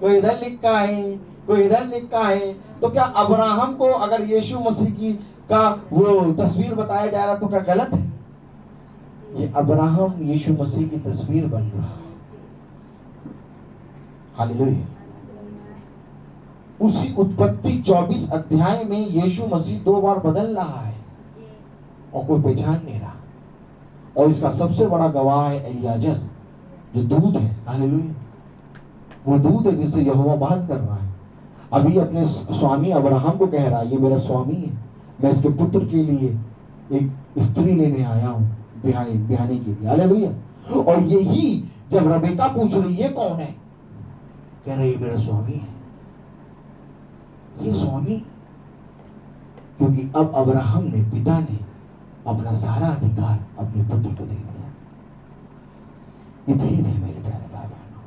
कोई इधर लिखा है, कोई इधर लिखा है। तो क्या अब्राहम को अगर यीशु मसीह की का वो तस्वीर बताया जा रहा तो क्या गलत है? ये अब्राहम यीशु मसीह की तस्वीर बन रहा है। हालेलुया। उसी उत्पत्ति 24 अध्याय में यीशु मसीह 2 बार बदल रहा है और कोई पहचान नहीं रहा। और इसका सबसे बड़ा गवाह है एलियाजर, जो दूत है। हालेलुया। वो दूत है जिससे यहोवा बात कर रहा है। अभी अपने स्वामी अब्राहम को कह रहा है, ये मेरा स्वामी है, मैं इसके पुत्र के लिए एक स्त्री लेने आया हूँ बिहाने के लिए। हालेलुया। और यही जब रबेका पूछ रही ये कौन है, कह रही मेरा स्वामी है। ये स्वामी, क्योंकि अब अब्राहम ने, पिता ने अपना सारा अधिकार अपने पुत्र को दे दिया। ये भेद है मेरे प्यारे भाई बहनों।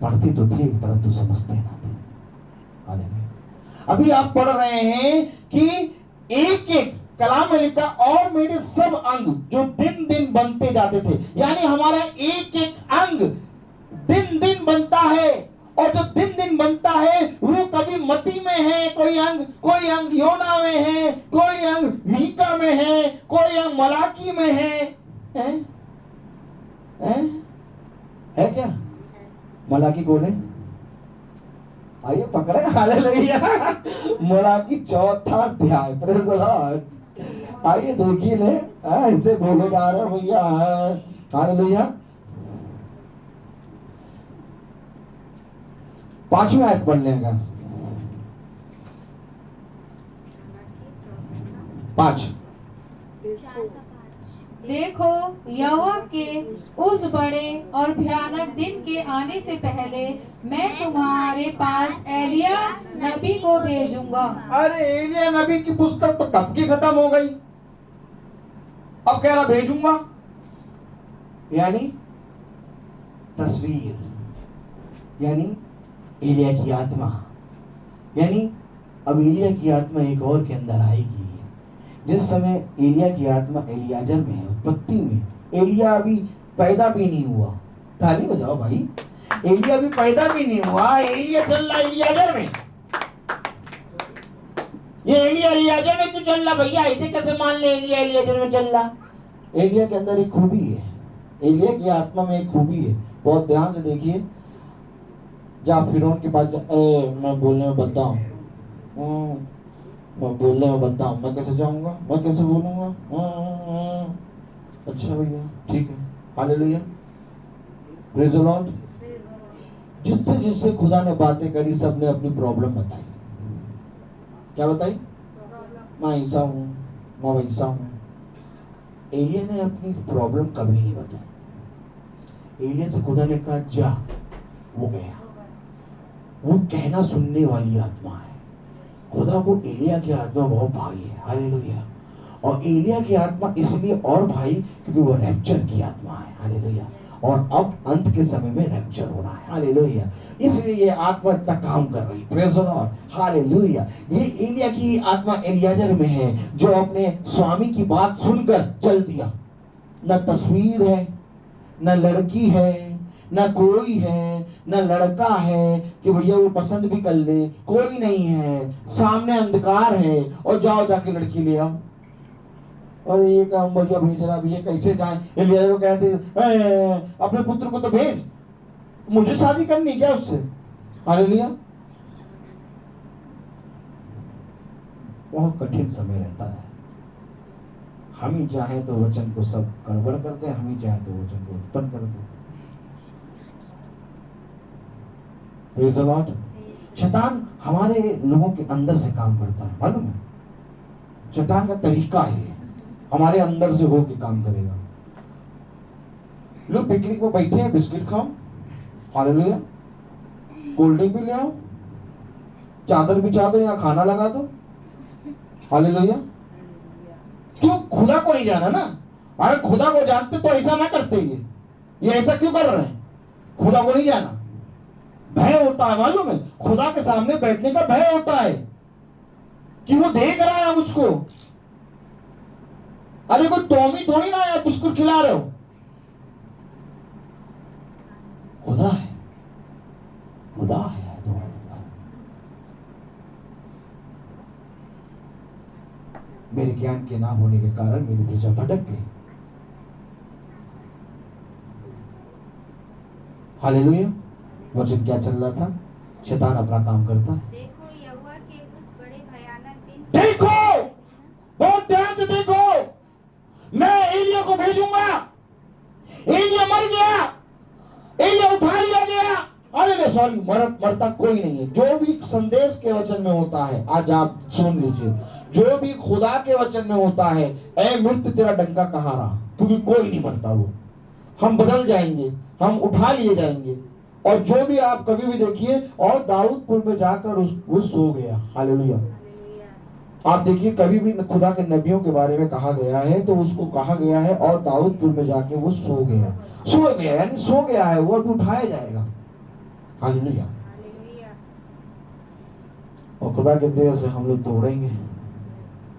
पढ़ते तो थे परंतु समझते ना थे। हालेलुया। अभी आप पढ़ रहे हैं कि एक एक कलाम में लिखा और मेरे सब अंग जो दिन दिन बनते जाते थे, यानी हमारा एक एक अंग दिन दिन बनता है, और जो दिन दिन बनता है वो कभी मती में है, कोई अंग योना में है, कोई अंग मीका में है, कोई अंग मलाकी में है, है क्या? मलाकी कौन है? आइए पकड़े। हालेलुया। मलाकी 4था अध्याय। Praise the Lord. आइए देखिए ले, ऐसे बोले जा रहे भैया। हालेलुया। 5वीं आयत पढ़ लेगा। 5। देखो यहोवा के उस बड़े और भयानक दिन के आने से पहले मैं तुम्हारे पास एलिया नबी को भेजूंगा। अरे एलिया नबी की पुस्तक तो कब की खत्म हो गई, अब कह रहा भेजूंगा, यानी तस्वीर, यानी एलिया की आत्मा, यानी अब एलिया की आत्मा एक और के अंदर आएगी। जिस समय एलिया की आत्मा एलियाजर में है, उत्पत्ति में, एलिया अभी पैदा भी नहीं हुआ। ताली बजाओ भाई। एलिया अभी पैदा भी नहीं हुआ, एलिया चल रहा एलियाजर में। ये एलिया एलियाजर में क्यों चल रहा भैया? ऐसे कैसे मान ले एलिया एलियाजर में चल रहा? एलिया के अंदर एक खूबी है, एलिया की आत्मा में एक खूबी है। बहुत ध्यान से देखिए। जा फिरौन के पास जा, मैं बोलने में बद्दा हूँ, मैं बोलने में बद्दा हूँ, मैं कैसे जाऊंगा, मैं कैसे बोलूंगा? अच्छा भैया ठीक है। हालेलुया। Praise the Lord. जिससे जिससे खुदा ने बातें करी सबने अपनी प्रॉब्लम बताई। क्या बताई? मैं ऐसा हूँ, मैं वैसा हूँ। एलिया ने अपनी प्रॉब्लम कभी नहीं बताई। एलिया से खुदा ने कहा जा, वो गया। वो कहना सुनने वाली आत्मा है। खुदा को एलिया की आत्मा बहुत भाई है। हालेलुया। और एलिया की आत्मा इसलिए और भाई क्योंकि वो रैप्चर की आत्मा है। हालेलुया। और अब अंत के समय में रैप्चर होना है। हालेलुया। इसलिए ये आत्मा इतना काम कर रही। Praise the Lord. हालेलुया। ये एलिया की आत्मा एलियाजर में है, जो अपने स्वामी की बात सुनकर चल दिया। न तस्वीर है, न लड़की है, न कोई है, न लड़का है कि भैया वो पसंद भी कर ले, कोई नहीं है, सामने अंधकार है, और जाओ जाके लड़की ले आओ। और ये क्या भैया भेज रहा, भैया कैसे जाए? एलिया कहते अपने पुत्र को तो भेज, मुझे शादी करनी क्या उससे? हालेलुया। बहुत कठिन समय रहता है। हम ही चाहे तो वचन को सब गड़बड़ कर दे, हम ही चाहे तो वचन को उत्पन्न कर दे। Praise the Lord. शैतान हमारे लोगों के अंदर से काम करता है, मालूम है? शैतान का तरीका है हमारे अंदर से होके काम करेगा। लोग पिकनिक में बैठे हैं, बिस्किट खाओ, हालेलुया, कोल्ड ड्रिंक भी ले आओ, चादर बिछा दो, यहाँ खाना लगा दो, हालेलुया। क्यों? खुदा को नहीं जाना ना। अगर खुदा को जानते तो ऐसा ना करते। ये ऐसा क्यों कर रहे हैं? खुदा को नहीं जाना। भय होता है, मालूम है? खुदा के सामने बैठने का भय होता है कि वो देख रहा है मुझको। अरे कोई टॉमी थोड़ी ना है बिस्कुट खिला रहे हो, खुदा है, खुदा है। मेरे ज्ञान के ना होने के कारण मेरी प्रजा भटक गई। हालेलुया। वचन क्या चल रहा था? शैतान अपना काम करता है। देखो यहोवा के उस बड़े भयानक दिन, देखो, बहुत ध्यान से देखो, मैं एलिया को भेजूंगा। एलिया मर गया, एलिया उठा लिया गया। अरे सॉरी, मरता कोई नहीं है। जो भी संदेश के वचन में होता है, आज आप सुन लीजिए, जो भी खुदा के वचन में होता है, ऐ मृत्यु तेरा डंका कहाँ रहा? क्योंकि कोई नहीं मरता। वो हम बदल जाएंगे, हम उठा लिए जाएंगे। और जो भी आप कभी भी देखिए, और दाऊदपुर में जाकर वो सो गया। हालेलुया। आप देखिए, कभी भी खुदा के नबियों के बारे में कहा गया है तो उसको कहा गया है और दाऊदपुर में जाके वो सो गया। सो गया यानी सो गया है, वो अभी उठाया जाएगा। हालेलुया। हालेलुया। और खुदा के देह से हम लोग तोड़ेंगे।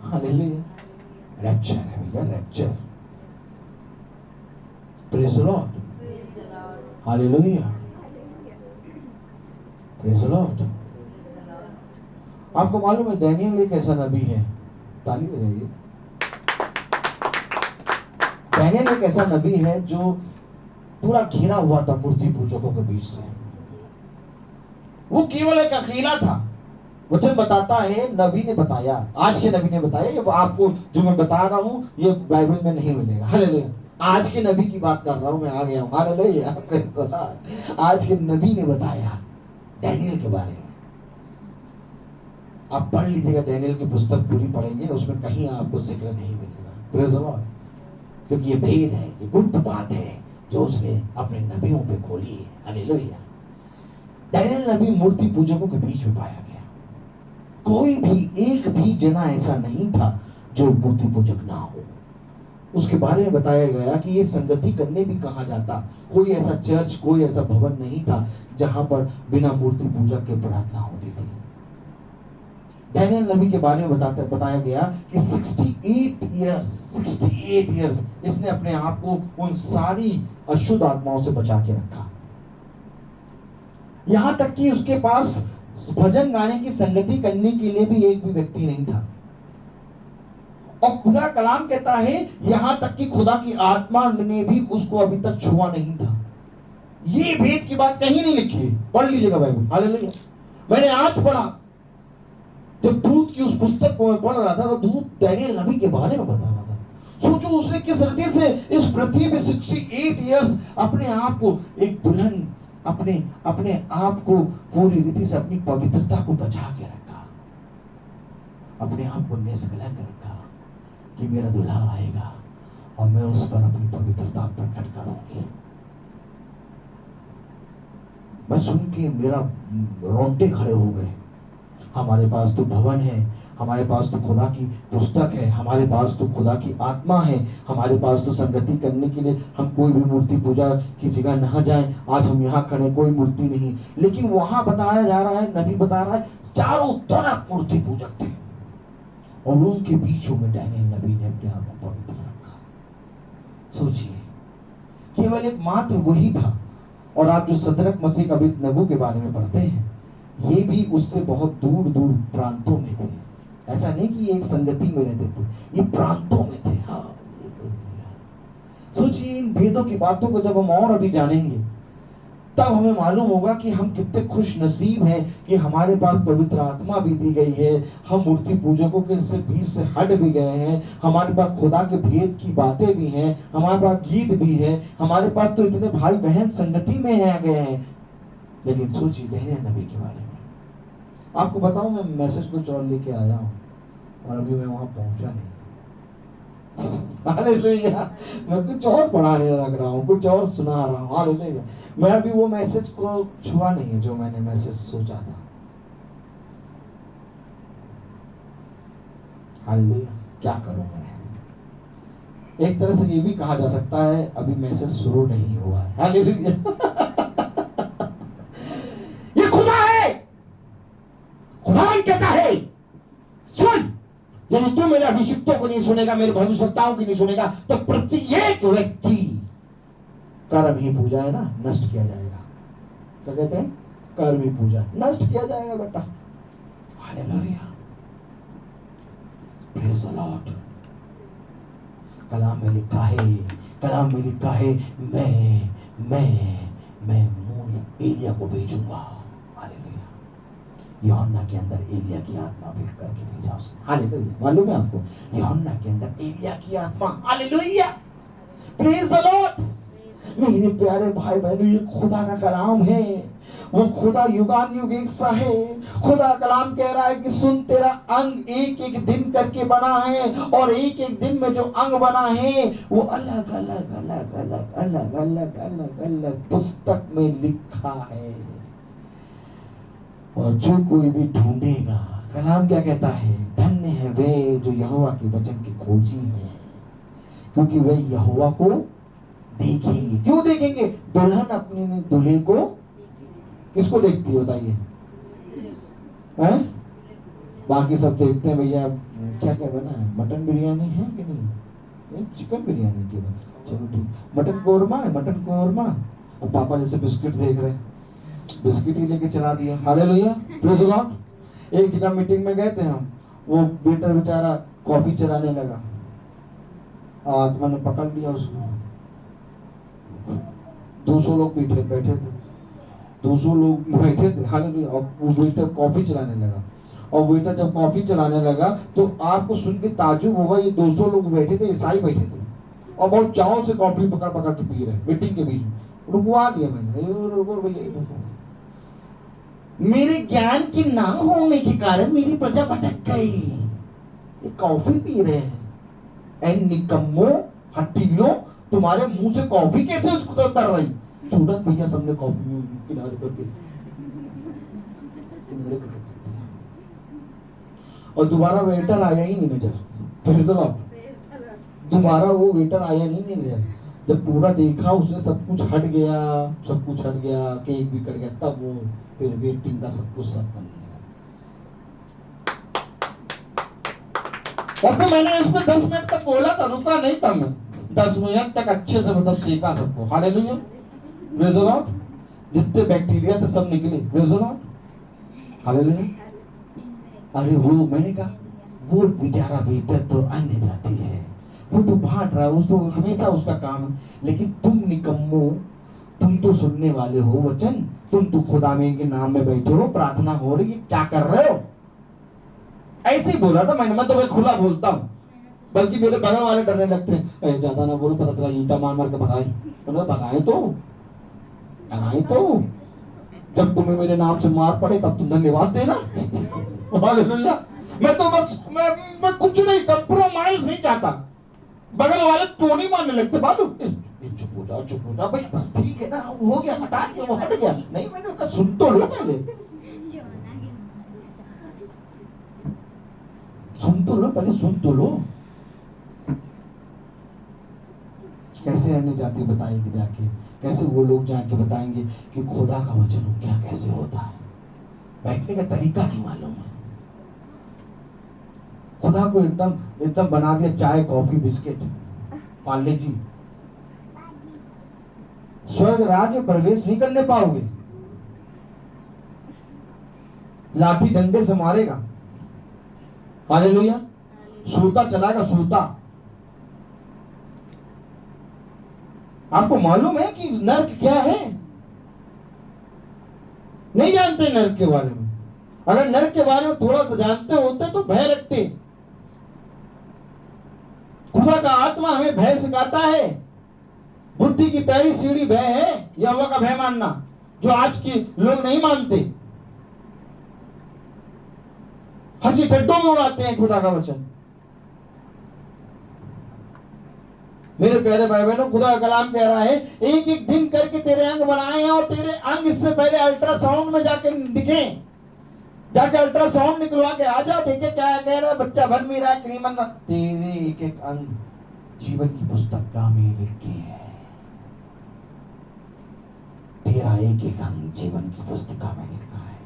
हालेलुया। रैप्चर है भैया, rapture. Praise the Lord. Hallelujah. Praise the Lord. आपको मालूम है दानियल एक ऐसा नबी है, ताली बजाइए। दानियल एक ऐसा नबी है जो पूरा घिरा हुआ था मूर्ति पूजकों के बीच से। वो केवल एक अकेला था। वचन बताता है, नबी ने बताया, आज के नबी ने बताया, ये आपको जो मैं बता रहा हूं ये बाइबल में नहीं मिलेगा। हालेलुया। आज के नबी की बात कर रहा हूं, मैं आ गया हूं। हालेलुया। आज के नबी ने बताया दानियल के बारे में। आप पढ़ लीजिएगा, दानियल की पुस्तक पूरी पढ़ेंगे, उसमें कहीं आपको जिक्र नहीं मिलेगा। Praise the Lord. क्योंकि ये भेद है, ये गुप्त बात है जो उसने अपने नबियों पे खोली है। हालेलुया। दानियल नबी मूर्ति पूजकों के बीच में पाया गया। कोई भी एक भी जना ऐसा नहीं था जो मूर्ति पूजक ना हो। उसके बारे में बताया गया कि ये संगति करने भी कहा जाता। कोई ऐसा चर्च, कोई ऐसा भवन नहीं था जहां पर बिना मूर्ति पूजक के प्रार्थना होती थी। दानियल नबी के बारे में बताया गया कि 68 इयर्स इसने अपने आप को उन सारी अशुद्ध आत्माओं से बचा के रखा। यहां तक कि उसके पास भजन गाने की संगति करने के लिए भी एक भी व्यक्ति नहीं था। और खुदा कलाम कहता है यहां तक कि खुदा की आत्मा ने भी उसको अभी तक छुआ नहीं था। ये भेद की बात कहीं नहीं लिखी है, पढ़ लीजिएगा बाइबल। हालेलुया। मैंने आज पढ़ा, जब दूत की उस पुस्तक को मैं पढ़ रहा था तो दूत दानियल नबी के बारे में बता रहा था। सोचो उसने किस हृदय से इस पृथ्वी पे 68 इयर्स अपने आप को एक दुल्हन, अपने आप को पूरी रीति से अपनी पवित्रता को बचा के रखा, अपने आप को निष्कलंक रखा कि मेरा दूल्हा आएगा और मैं उस पर अपनी पवित्रता प्रकट करूंगी। मैं सुन के मेरा रोंगटे खड़े हो गए। हमारे पास तो भवन है, हमारे पास तो खुदा की पुस्तक है, हमारे पास तो खुदा की आत्मा है, हमारे पास तो संगति करने के लिए हम कोई भी मूर्ति पूजा की जगह न जाएं। आज हम यहाँ खड़े, कोई मूर्ति नहीं, लेकिन वहां बताया जा रहा है, नबी बता रहा है, चारों तरफ मूर्ति पूजक थे और उनके बीचों में दानियल नबी ने अपने आप को पवित्र रखा। सोचिए, केवल एक मात्र वही था। और आप जो सदरक मसीह अबेदनगो के बारे में पढ़ते हैं, ये भी उससे बहुत दूर दूर प्रांतों में थे। ऐसा नहीं कि ये एक संगति में रहते थे, ये प्रांतों में थे। हाँ, सोचिए इन भेदों की बातों को जब हम और अभी जानेंगे तब हमें मालूम होगा कि हम कितने खुश नसीब हैं कि हमारे पास पवित्र आत्मा भी दी गई है। हम मूर्ति पूजकों के बीच से हट भी गए हैं। हमारे पास खुदा के भेद की बातें भी हैं, हमारे पास गीत भी है, हमारे पास तो इतने भाई बहन संगति में आ गए हैं। लेकिन सोचिए दानियल नबी के बारे में। आपको बताऊं, मैं मैसेज कुछ और लेके आया हूं और अभी मैं वहां पहुंचा नहीं। हालेलुया। मैं कुछ और पढ़ाने लग रहा हूं, कुछ और सुना रहा हूं। हालेलुया। मैं अभी वो मैसेज को छुआ नहीं है जो मैंने मैसेज सोचा था। हालेलुया। क्या करूं मैं? एक तरह से ये भी कहा जा सकता है अभी मैसेज शुरू नहीं हुआ है। हालेलुया। ये खुदा है, खुदावन कहता है, सुन, यदि तू मेरे अभिषिक्तों को नहीं सुनेगा, मेरे भविष्यवक्ताओं की नहीं सुनेगा, तो प्रत्येक व्यक्ति कर्म ही पूजा है ना, नष्ट किया जाएगा। क्या कहते हैं? कर्म ही पूजा नष्ट किया जाएगा बेटा। हालेलुया। Praise the Lord. कलाम में लिखा है, मैं एलिया को भेजूंगा। हालेलुया। यूहन्ना के अंदर एलिया की आत्मा भेज करके भेजा उसने। हालेलुया। मालूम है आपको, यूहन्ना के अंदर एलिया की आत्मा। हालेलुया। Praise the Lord. मेरे प्यारे भाई बहनों, ये खुदा का कलाम है। वो खुदा युगान युग एक सा है। खुदा कलाम कह रहा है कि सुन, तेरा अंग एक एक दिन करके बना है और एक एक दिन में जो अंग बना है वो अलग अलग अलग अलग अलग अलग अलग अलग पुस्तक में लिखा है। और जो कोई भी ढूंढेगा, कलाम क्या कहता है? धन्य है वे जो यहोवा के वचन की खोजी है, क्योंकि वे यहोवा को देखेंगे। क्यों देखेंगे? दुल्हन अपने दूल्हे को किसको देखती है बताइए? हैं? बाकी सब देखते हैं भैया क्या क्या बना है, मटन बिरयानी है कि नहीं, चिकन बिरयानी की बात, चलो ठीक, मटन कोरमा है, मटन कोरमा। और पापा जैसे बिस्किट देख रहे हैं, बिस्किट ही लेके चला दिया। Hallelujah, praise God. एक जगह मीटिंग में गए थे हम, वो वेटर बेचारा कॉफी चलाने लगा, आत्मा ने पकड़ लिया उसको। 200 लोग बैठे थे, 200 लोग बैठे थे। हालेलुया। और वो वेटर कॉफी चलाने लगा, और वेटर जब कॉफी चलाने लगा तो आपको सुन के ताज्जुब होगा, ये 200 लोग बैठे थे, ईसाई बैठे थे, और बहुत चाव से कॉफी पकड़ पकड़ के पी रहे मीटिंग के बीच में। रुकवा दिया मैंने, रुको भैया। मेरे ज्ञान की ना होने के कारण मेरी प्रजा भटक गई। ये कॉफी पी रहे हैं, एन निकम्मो हट्टियों, तुम्हारे मुंह से कॉफी कैसे उतर रही? सूरत भैया सबने कॉफी किनारे करके और दोबारा वेटर आया ही नहीं नजर। फिर तो दोबारा वो वेटर आया नहीं नजर। जब पूरा देखा उसने, सब कुछ हट गया, केक भी कट गया, तब वो फिर वेटिंग का सब कुछ सब बन गया। और फिर मैंने इसमें 10 मिनट तक बोला था, रुका नहीं था मैं, 10 मिनट तक अच्छे से मतलब सीखा सबको। Hallelujah, praise the Lord. जितने बैक्टीरिया थे सब निकले, प्रेज़ द लॉर्ड, हालेलुया। अरे वो मैंने कहा वो बेचारा वेटर तो अन्य जाति है, वो तो बांट रहा है, वो तो हमेशा उसका काम है, लेकिन तुम निकम्मो, तुम तो सुनने वाले हो वचन, तुम तो खुदा में के नाम में बैठे हो, प्रार्थना हो रही है, क्या कर रहे हो? ऐसे ही बोला था मैंने, मैं तो खुला बोलता हूँ, बल्कि मेरे बगल वाले डरने लगते हैं, ज्यादा ना बोलो, पता चला ईंटा मार मार के भगाए। भगाए तो जब तुम्हें मेरे नाम से मार पड़े तब तुम धन्यवाद देना। हालेलुया। मैं तो बस मैं कुछ नहीं, कंप्रोमाइज नहीं चाहता। बगल वाले टोनी मारने लगते, मालूम, चुप हो जाओ भाई, बस ठीक है ना, हो गया, हटा दिया, वो हट गया। नहीं, मैंने कहा सुन तो लो पहले, सुन तो लो। कैसे अन्य जाति बताएंगे जाके, कैसे वो लोग जाके बताएंगे कि खुदा का वचन क्या कैसे होता है? बैठने का तरीका नहीं मालूम है। खुदा को एकदम बना दिया चाय, कॉफी, बिस्किट, पार्ले जी। स्वर्ग राज में प्रवेश नहीं करने पाओगे, लाठी डंडे से मारेगा। हालेलुया। सूता चलाएगा, सूता। आपको मालूम है कि नर्क क्या है? नहीं जानते नर्क के बारे में। अगर नर्क के बारे में थोड़ा तो जानते होते तो भय रखते। खुदा का आत्मा हमें भय सिखाता है। बुद्धि की पहली सीढ़ी भय है, यहोवा का भय मानना, जो आज के लोग नहीं मानते। हंसी ठट्टों में उड़ाते हैं खुदा का वचन। मेरे प्यारे भाई बहनों, खुदा का कलाम कह रहा है, एक एक दिन करके तेरे अंग बनाए हैं, और तेरे अंग इससे पहले अल्ट्रासाउंड में जाके दिखे, जाके अल्ट्रासाउंड निकलवा के आ जा, देखे क्या कह रहा है, बच्चा बन भी रहा है कि नहीं बन रहा। तेरे एक एक अंग जीवन की पुस्तक में लिखे हैं। तेरा एक एक अंग जीवन की पुस्तिका में लिखा है।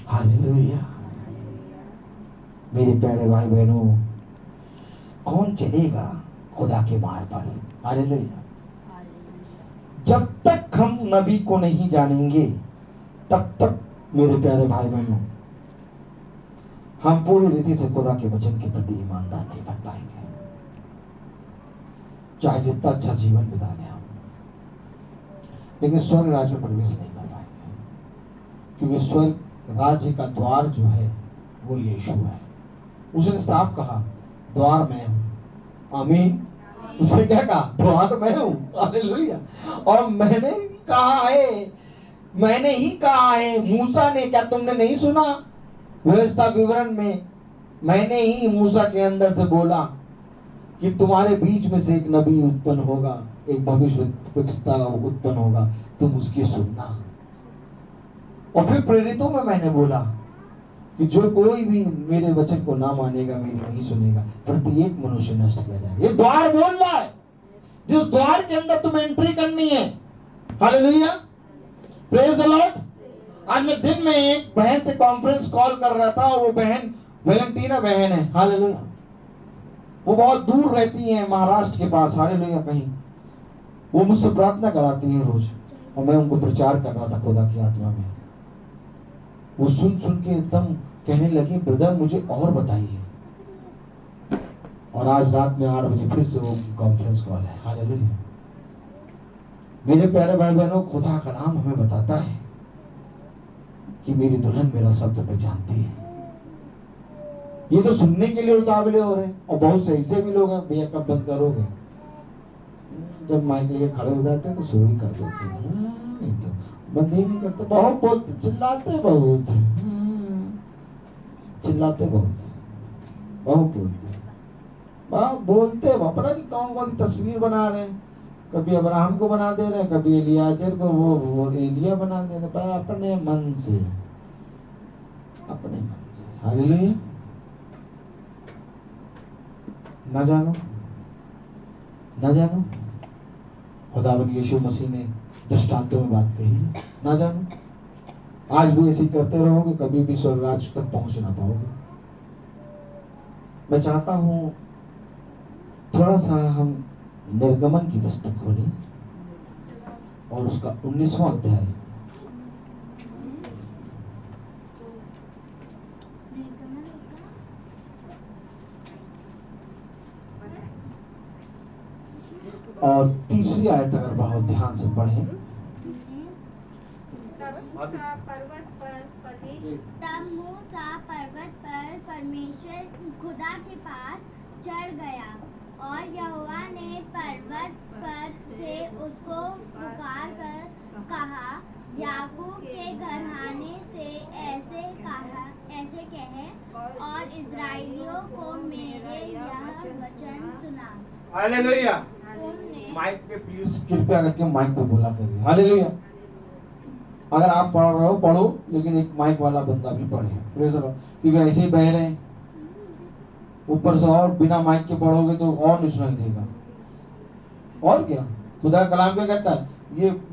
हालेलुया। मेरे प्यारे भाई बहनों, कौन चलेगा खुदा के मार्ग पर? हालेलुया। जब तक हम नबी को नहीं जानेंगे तब तक मेरे प्यारे भाई बहनों हम पूरी रीति से खुदा के वचन के प्रति ईमानदार नहीं बन पाएंगे, चाहे जितना अच्छा जीवन बिता लें हम, लेकिन स्वर्ग राज्य में प्रवेश नहीं कर पाएंगे, क्योंकि स्वर्ग राज्य का द्वार जो है वो यीशु है। उसने साफ कहा, द्वार मैं हूं। आमीन। उसने क्या कहा? द्वार मैं हूं। हालेलुया। और मैंने ही कहा है, मूसा ने, क्या तुमने नहीं सुना व्यवस्था विवरण में? मैंने ही मूसा के अंदर से बोला कि तुम्हारे बीच में से एक नबी उत्पन्न होगा, एक भविष्यवक्ता उत्पन्न होगा, तुम उसकी सुनना। और फिर प्रेरितों में मैंने बोला कि जो कोई भी मेरे वचन को ना मानेगा, मेरी नहीं सुनेगा, प्रत्येक मनुष्य नष्ट किया जाएगा। ये द्वार बोल रहा है, जिस द्वार के अंदर तुम्हें एंट्री करनी है। हालेलुया। Praise the Lord. आज मैं दिन में एक बहन से कॉन्फ्रेंस कॉल कर रहा था, वो बहन वेलेंटीना बहन है, हालेलुया। वो बहुत दूर रहती है, महाराष्ट्र के पास, हालेलुया। कहीं वो मुझसे प्रार्थना कराती है रोज, और मैं उनको प्रचार कर रहा था खुदा की आत्मा में। वो सुन सुन के एकदम कहने लगी, ब्रदर मुझे और बताइए। और आज रात में 8 बजे फिर से वो कॉन्फ्रेंस कॉल है, हालेलुया। मेरे प्यारे भाई बहनों, खुदा का नाम हमें बताता है कि मेरी दुल्हन मेरा शब्द पहचानती है। ये तो सुनने के लिए उतावले हो रहे हैं, और बहुत से ऐसे भी लोग हैं, भैया कब बंद करोगे, जब माइक लेके खड़े हो जाते हैं तो चोरी कर देते हैं। नहीं तो बंद ही नहीं करते, बहुत बोलते, चिल्लाते बहुत, चिल्लाते बहुत बोलते, पता नहीं कौन कौन सी तस्वीर बना रहे हैं। कभी अब्राहम को बना दे रहे हैं, कभी एलियाजर को, वो एलिया बना दे रहे हैं, अपने मन से, अपने मन से, हालेलुया। ना जानो, ना जानो, खुदावंद यीशु मसीह ने दृष्टांतों में बात कही है, ना जानो। आज भी ऐसी करते रहोगे, कभी भी स्वर्ग राज्य तक पहुंच ना पाओगे। मैं चाहता हूं थोड़ा सा हम निर्गमन की पुस्तक खोलें और उसका 19वां अध्याय। और तीसरी आयत अगर बहुत ध्यान से पढ़ें। तब मूसा पर्वत पर परमेश्वर खुदा के पास चढ़ गया, और यहोवा ने पर्वत पर से उसको पुकार कर कहा, याकूब के घराने से ऐसे कहे, और इस्राएलियों को मेरे यह वचन सुना। हालेलुया। माइक पे प्लीज कृपया करके माइक पे बोला करिए, हालेलुया। अगर आप पढ़ रहे हो पढ़ो, लेकिन एक माइक वाला बंदा भी पढ़े, प्रेज़ द लॉर्ड। क्योंकि ऐसे ही बह रहे हैं ऊपर से, और बिना माइक के पढ़ोगे तो और नहीं सुनाई देगा। और क्या खुदा कलाम क्या कहता है,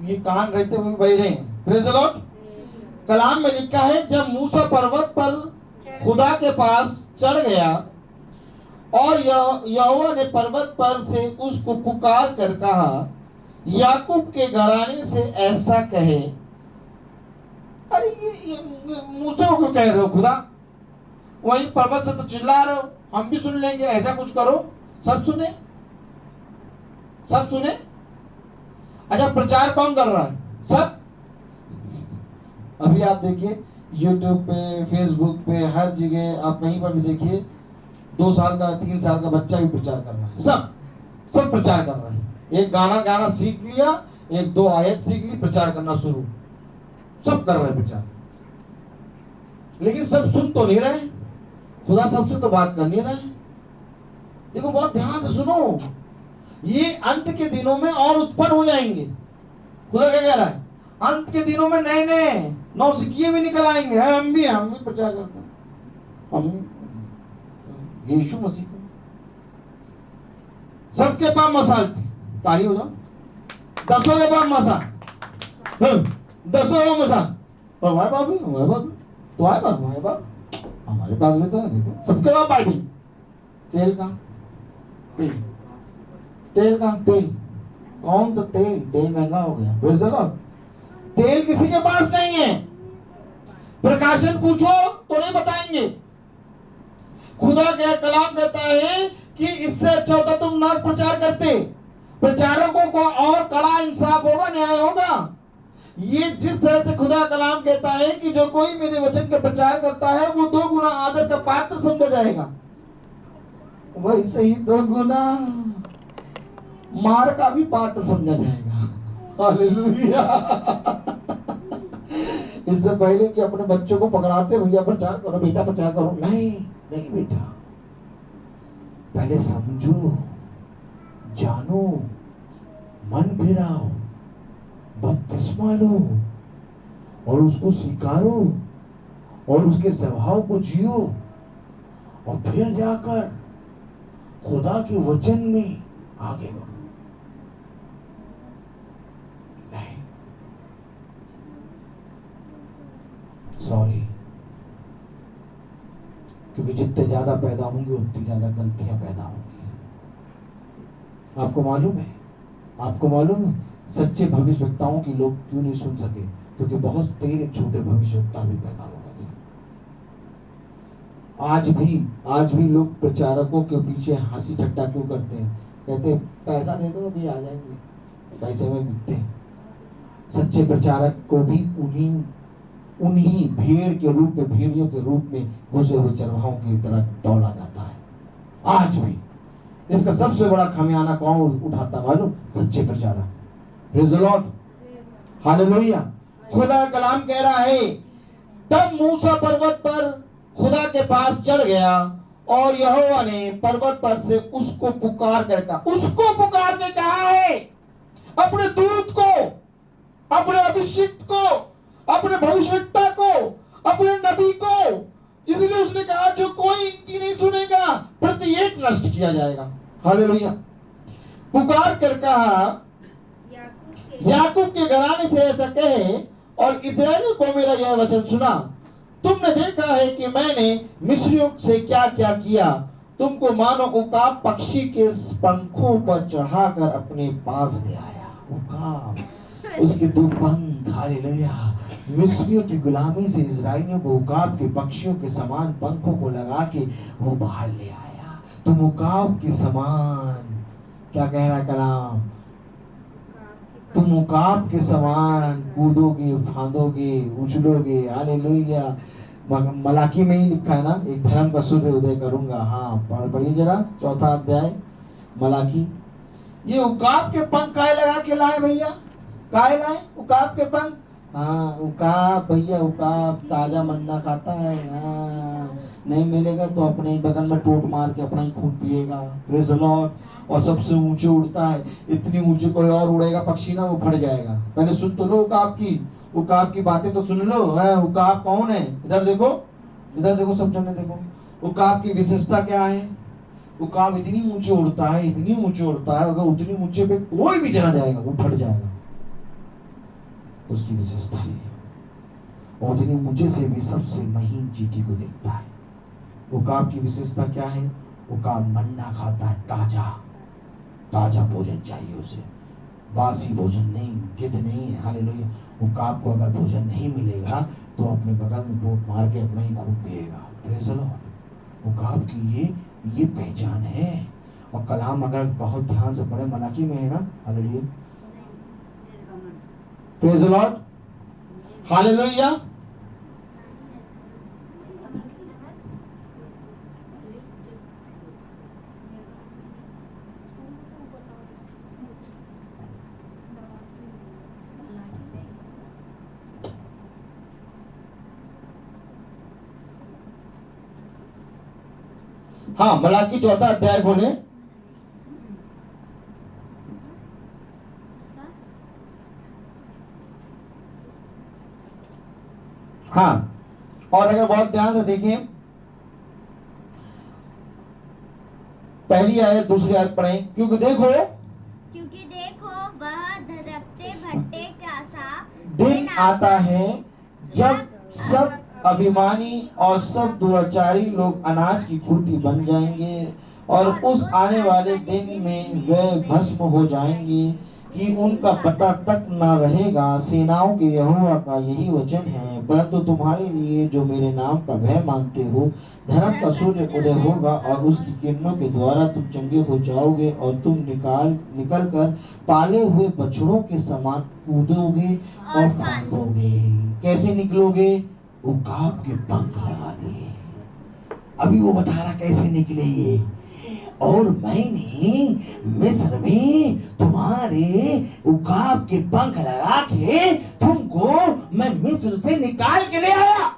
ये कान रहते हुए बह रहे हैं, प्रेज़ द लॉर्ड। कलाम में लिखा है, जब मूसा पर्वत पर खुदा के पास चढ़ गया, और यहोवा ने पर्वत पर से उसको पुकार कर कहा, याकूब के घराने से ऐसा कहे। अरे ये मूसा को क्यों कह रहे हो खुदा? वही पर्वत से तो चिल्ला रहे हो, हम भी सुन लेंगे, ऐसा कुछ करो, सब सुने, सब सुने। अच्छा, प्रचार कौन कर रहा है? सब। अभी आप देखिए यूट्यूब पे, फेसबुक पे, हर जगह आप कहीं पर भी देखिए, 2 साल का 3 साल का बच्चा भी प्रचार कर रहा है, सब प्रचार कर रहा है। एक गाना सीख लिया, 1-2 आयत सीख ली, प्रचार करना शुरू, सब कर रहे प्रचार। लेकिन सब सुन तो नहीं रहे, खुदा सबसे तो बात कर नहीं रहे। देखो बहुत ध्यान से सुनो, ये अंत के दिनों में और उत्पन्न हो जाएंगे। खुदा क्या कह रहा है, अंत के दिनों में नए नए नौसिखिए भी निकल आएंगे। हम भी प्रचार करते हैं, हम यीशु मसीह को। सबके पास मसाल थी, ताली हो जाओ। 10 के पास मसाल, 10 मसाल, हमारे पास भी, तुम्हारे पास, हमारे पास, हमारे पास भी तो है। देखो सबके पास बाल्टी, तेल का तेल कौन? तो तेल महंगा हो गया, बुझ दो। तेल किसी के पास नहीं है। प्रकाशन पूछो तो नहीं बताएंगे। खुदा का कलाम कहता है कि इससे अच्छा होता तुम ना प्रचार करते। प्रचारकों को और कड़ा इंसाफ होगा, न्याय होगा। ये जिस तरह से खुदा कलाम कहता है कि जो कोई मेरे वचन का प्रचार करता है वो 2 गुना आदर का पात्र समझा जाएगा, वैसे ही 2 गुना मार का भी पात्र समझा जाएगा। हालेलुया। इससे पहले कि अपने बच्चों को पकड़ाते, भैया प्रचार करो, बेटा प्रचार करो, नहीं बेटा, पहले समझो, जानो, मन फिराओ, बपतिस्मा लो, और उसको स्वीकारो, और उसके स्वभाव को जियो, और फिर जाकर खुदा के वचन में आगे बढ़ो। नहीं, सॉरी, क्योंकि जितने ज्यादा पैदा होंगे उतनी ज्यादा गलतियां पैदा होंगी। आपको मालूम है, आपको मालूम है सच्चे भविष्यवक्ताओं की लोग क्यों नहीं सुन सके? क्योंकि बहुत तेरे छोटे भविष्यवक्ता भी पैदा हो गए थे। आज भी लोग प्रचारकों के पीछे हंसी ठट्टा क्यों करते हैं? कहते पैसा दे दो अभी आ जाएंगे, पैसे में बिकते हैं। सच्चे प्रचारक को भी उन्हीं भेड़ के रूप में, भेड़ियों के रूप में घुसे हुए चरवाहों की तरह दौड़ा जाता है आज भी। इसका सबसे बड़ा खमियाना कौन उठाता मालूम? सच्चे प्रचारक। Praise the Lord, hallelujah. खुदा का कलाम कह रहा है, तब मूसा पर्वत पर खुदा के पास चढ़ गया और यहोवा ने पर्वत पर से उसको पुकार कर कहा है, अपने दूत को, अपने अभिषिक्त को, अपने भविष्यवक्ता को, अपने नबी को। इसलिए उसने कहा जो कोई इनकी नहीं सुनेगा प्रत्येक नष्ट किया जाएगा। हालेलुया। पुकार कर कहा, याकूब के घराने से ऐसा कहे और इस्राएल को मेरा यह वचन सुना, तुमने देखा है कि मैंने मिस्रियों से क्या क्या किया, तुमको मानो उकाब पक्षी के पंखों पर चढ़ाकर अपने पास ले आया। उकाब, उसके दो पंख, हालेलुया। मिस्रियों की गुलामी से इस्राएलियों को उकाब के पक्षियों के समान पंखों को लगा के वो बाहर ले आया। तुम उकाब के समान, क्या कह रहा कलाम? तुम उकाब के समान कूदोगे, फांदोगे, उछलोगे। हालेलुया। मलाकी में ही लिखा है ना, एक धर्म का सूर्य उदय करूंगा। हाँ, पढ़िए जरा 4 अध्याय मलाकी। ये उकाब के पंख काहे लगा के लाए भैया? काहे लाए उकाब के पंख? हाँ, उकाब भैया, उकाब ताजा मन्ना खाता है। हाँ, नहीं मिलेगा तो अपने ही बगल में टोट मार के अपना ही खून पिएगा। Praise the Lord. और सबसे ऊंचे उड़ता है, इतनी ऊंचे कोई और उड़ेगा पक्षी ना, वो फट जाएगा। पहले सुन तो लो उकाब की बातें तो सुन लो। उकाब कौन है? इधर देखो, इधर देखो, सब जने देखो। उकाब की विशेषता क्या है? उकाब इतनी ऊंचे उड़ता है, इतनी ऊंचे उड़ता है, अगर उतनी ऊंचे पे कोई भी चढ़ा जाएगा वो फट जाएगा। उसकी विशेषता है। और उतनी ऊंचे से भी सबसे महीन चींटी को देखता है। उकाब की विशेषता क्या है? उकाब मन्ना खाता है, ताजा भोजन चाहिए उसे, बासी भोजन नहीं, गिद्ध नहीं है। हालेलुया। उकाब को अगर भोजन नहीं मिलेगा तो अपने बगल में टोट मार के अपना ही खून पिएगा। Praise the Lord. उकाब की ये पहचान है। और कलाम अगर बहुत ध्यान से पढ़े, मलाकी में है ना। Hallelujah. Praise the Lord, hallelujah. हाँ, मलाकी 4 अध्याय खोले। हाँ, और अगर बहुत ध्यान से देखें, पहली आयत दूसरी आयत पढ़ें। क्योंकि देखो वह धड़कते भट्टे का सा दिन आता है जब सब अभिमानी और सब दुराचारी लोग अनाज की खूंटी बन जाएंगे, और उस आने वाले दिन में वे भस्म हो जाएंगे कि उनका पता तक न रहेगा। सेनाओं के यहोवा का यही वचन है, परंतु तुम्हारे लिए जो मेरे नाम का भय मानते हो, धर्म का सूर्य उदय होगा और उसकी किरणों के द्वारा तुम चंगे हो जाओगे, और तुम निकल कर पाले हुए बछड़ों के समान कूदोगे और फांदोगे। कैसे निकलोगे? उकाब के पंख लगा दिए। अभी वो बता रहा कैसे निकले ये। और मैंने मिस्र में तुम्हारे उकाब के पंख लगा के तुमको मैं मिस्र से निकाल के ले आया।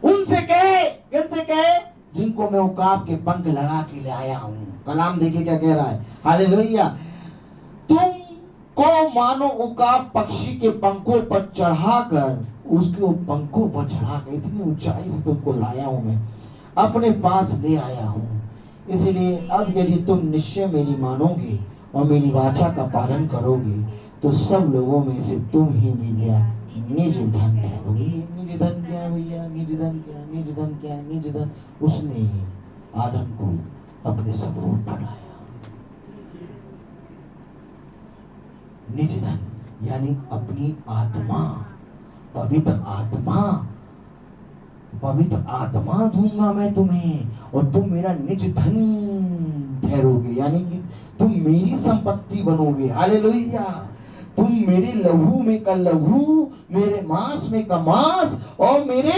उनसे कहे, किनसे कहे? जिनको मैं उकाब के पंख लगा के ले आया हूं। कलाम देखिए क्या कह रहा है। हालेलुया। तुमको मानो उकाब पक्षी के पंखों पर चढ़ाकर, उसके पंखों पर चढ़ाकर इतनी ऊंचाई से तुमको लाया हूं, मैं अपने पास ले आया हूं। इसलिए अब यदि तुम निश्चय मेरी मानोगे और मेरी वाचा का पालन करोगे, तो सब लोगों में से तुम ही निज धन ठहरोगे। निज धन क्या है भैया? निज धन क्या? निज धन क्या? निज धन उसने आदम को अपने स्वरूप बनाया। निज धन यानी अपनी आत्मा, पवित्र आत्मा, पवित्र आत्मा दूंगा मैं तुम्हें और तुम मेरा निज धन ठहरोगे, यानी कि तुम मेरी संपत्ति बनोगे। हालेलुया। तुम मेरे लहू में का लहू, मेरे मांस में का मांस और मेरे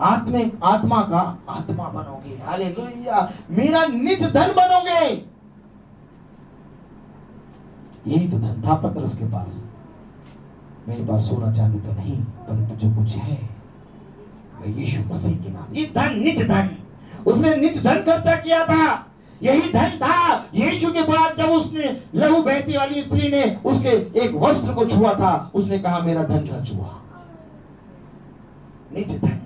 आत्मा का आत्मा बनोगे। हालेलुया। मेरा निज धन बनोगे। यही तो धन था पतरस के पास। मेरे पास सोना चांदी तो नहीं, परंतु जो कुछ है वह यीशु मसीह के नाम। ये धन, निज धन, उसने निज धन खर्चा किया था। यही धन था यीशु के पास। जब उसने लहू बहती वाली स्त्री ने उसके एक वस्त्र को छुआ था, उसने कहा मेरा धन खर्च हुआ। निज धन,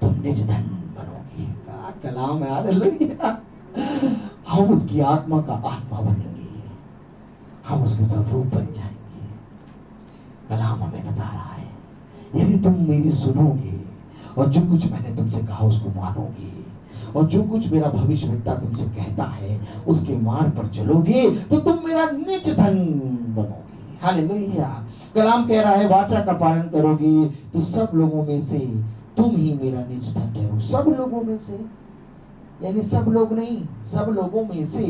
तुम निज धन बनोगे। क्या कलाम है। हालेलुया। हम उसकी आत्मा का आत्मा बनेंगे, हम उसके स्वरूप बन जाएंगे। कलाम हमें बता रहा है, यदि तुम मेरी सुनोगे और जो कुछ मैंने तुमसे कहा उसको मानोगे और जो कुछ मेरा भविष्यवक्ता तुमसे कहता है उसके मार्ग पर चलोगे तो तुम मेरा निज धन बनोगे। हालेलुया। कलाम कह रहा है वाचा का पालन करोगे तो सब लोगों में से तुम ही मेरा निज धन ठहरो। सब लोगों में से यानी सब लोग नहीं, सब लोगों में से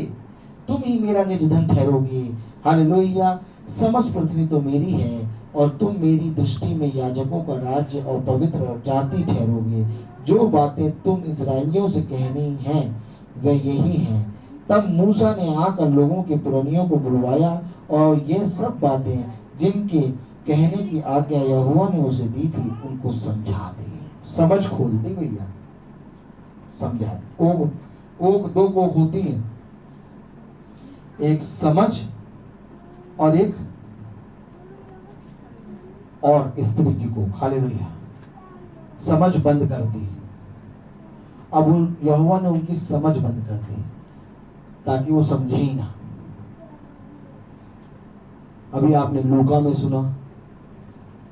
तुम ही मेरा निज धन ठहरोगे। हालेलुया। समस्त पृथ्वी तो मेरी है और तुम मेरी दृष्टि में याजकों का राज्य और पवित्र जाति ठहरोगे। जो बातें तुम इस्राएलियों से कहनी हैं वह यही हैं। तब मूसा ने आकर लोगों के पुरनियों को बुलवाया और ये सब बातें जिनके कहने की आज्ञा यहोवा ने उसे दी थी उनको समझा दी। समझ खोल दी भैया, समझा दी। कोक दो कोक होती है, एक समझ और एक और स्त्री की कोख। हालेलुया। समझ बंद कर दी। अब यहोवा ने उनकी समझ बंद कर दी ताकि वो समझे ही ना। अभी आपने लूका में सुना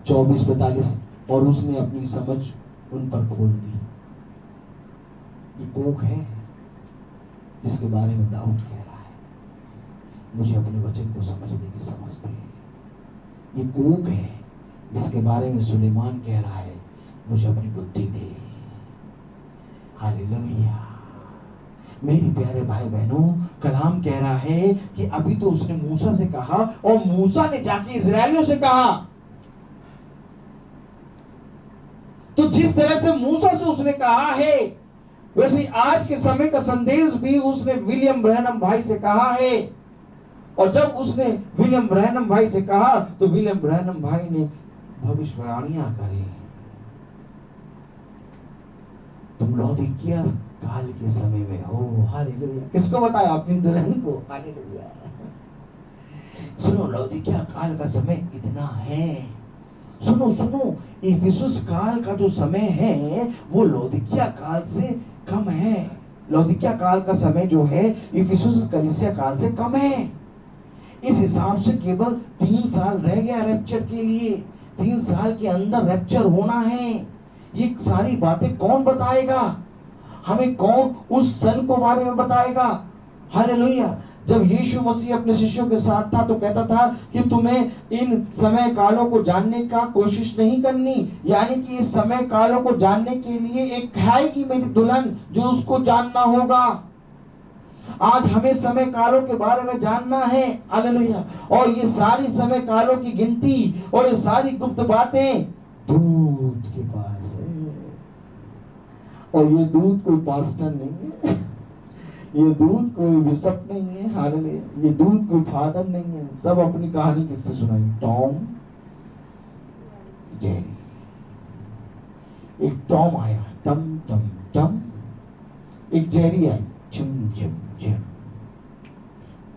24-45 और उसने अपनी समझ उन पर खोल दी। ये कोख है जिसके बारे में दाऊद कह रहा है मुझे अपने वचन को समझने की समझ दे। ये कोख है जिसके बारे में सुलेमान कह रहा है मुझे अपनी बुद्धि दे। हालेलुया। मेरी प्यारे भाई बहनों, कलाम कह रहा है कि अभी तो उसने मूसा से कहा और मूसा ने जाके इजरायलियों से कहा। तो जिस तरह से मूसा से उसने कहा है वैसे आज के समय का संदेश भी उसने विलियम ब्रैनम भाई से कहा है। और जब उसने विलियम ब्रैनम भाई से कहा तो विलियम ब्रैनम भाई ने भविष्यवाणियां करी। तुम लौदीकिया काल के समय में हो। हालेलुया। किसको बताया? अपनी दुल्हन को। हालेलुया। सुनो, लौदीकिया काल का समय इतना है। सुनो सुनो, इफिसुस काल का जो समय है वो लौदीकिया काल से कम है। लौदीकिया काल का समय जो है इफिसुस कलीसिया काल से कम है। इस हिसाब से केवल 3 साल रह गया रैप्चर के लिए। 3 साल के अंदर रैप्चर होना है। ये सारी बातें कौन बताएगा हमें? कौन उस सन को बारे में बताएगा? हालेलुया। जब यीशु मसीह अपने शिष्यों के साथ था तो कहता था कि तुम्हें इन समय कालों को जानने का कोशिश नहीं करनी, यानी कि इस समय कालों को जानने के लिए एक आएगी मेरी दुल्हन जो उसको जानना होगा। आज हमें समय कालों के बारे में जानना है। हालेलुया। और ये सारी समय कालों की गिनती और ये सारी गुप्त बातें दूत के पास है। और ये दूत कोई पास्टर नहीं है, ये दूत कोई बिशप नहीं है। हालेलुया। ये दूत कोई फादर नहीं है। सब अपनी कहानी किससे सुनाई? Tom Jerry. एक टॉम आया, टम टम टम। एक जेरी आई, झुम झुम झुम।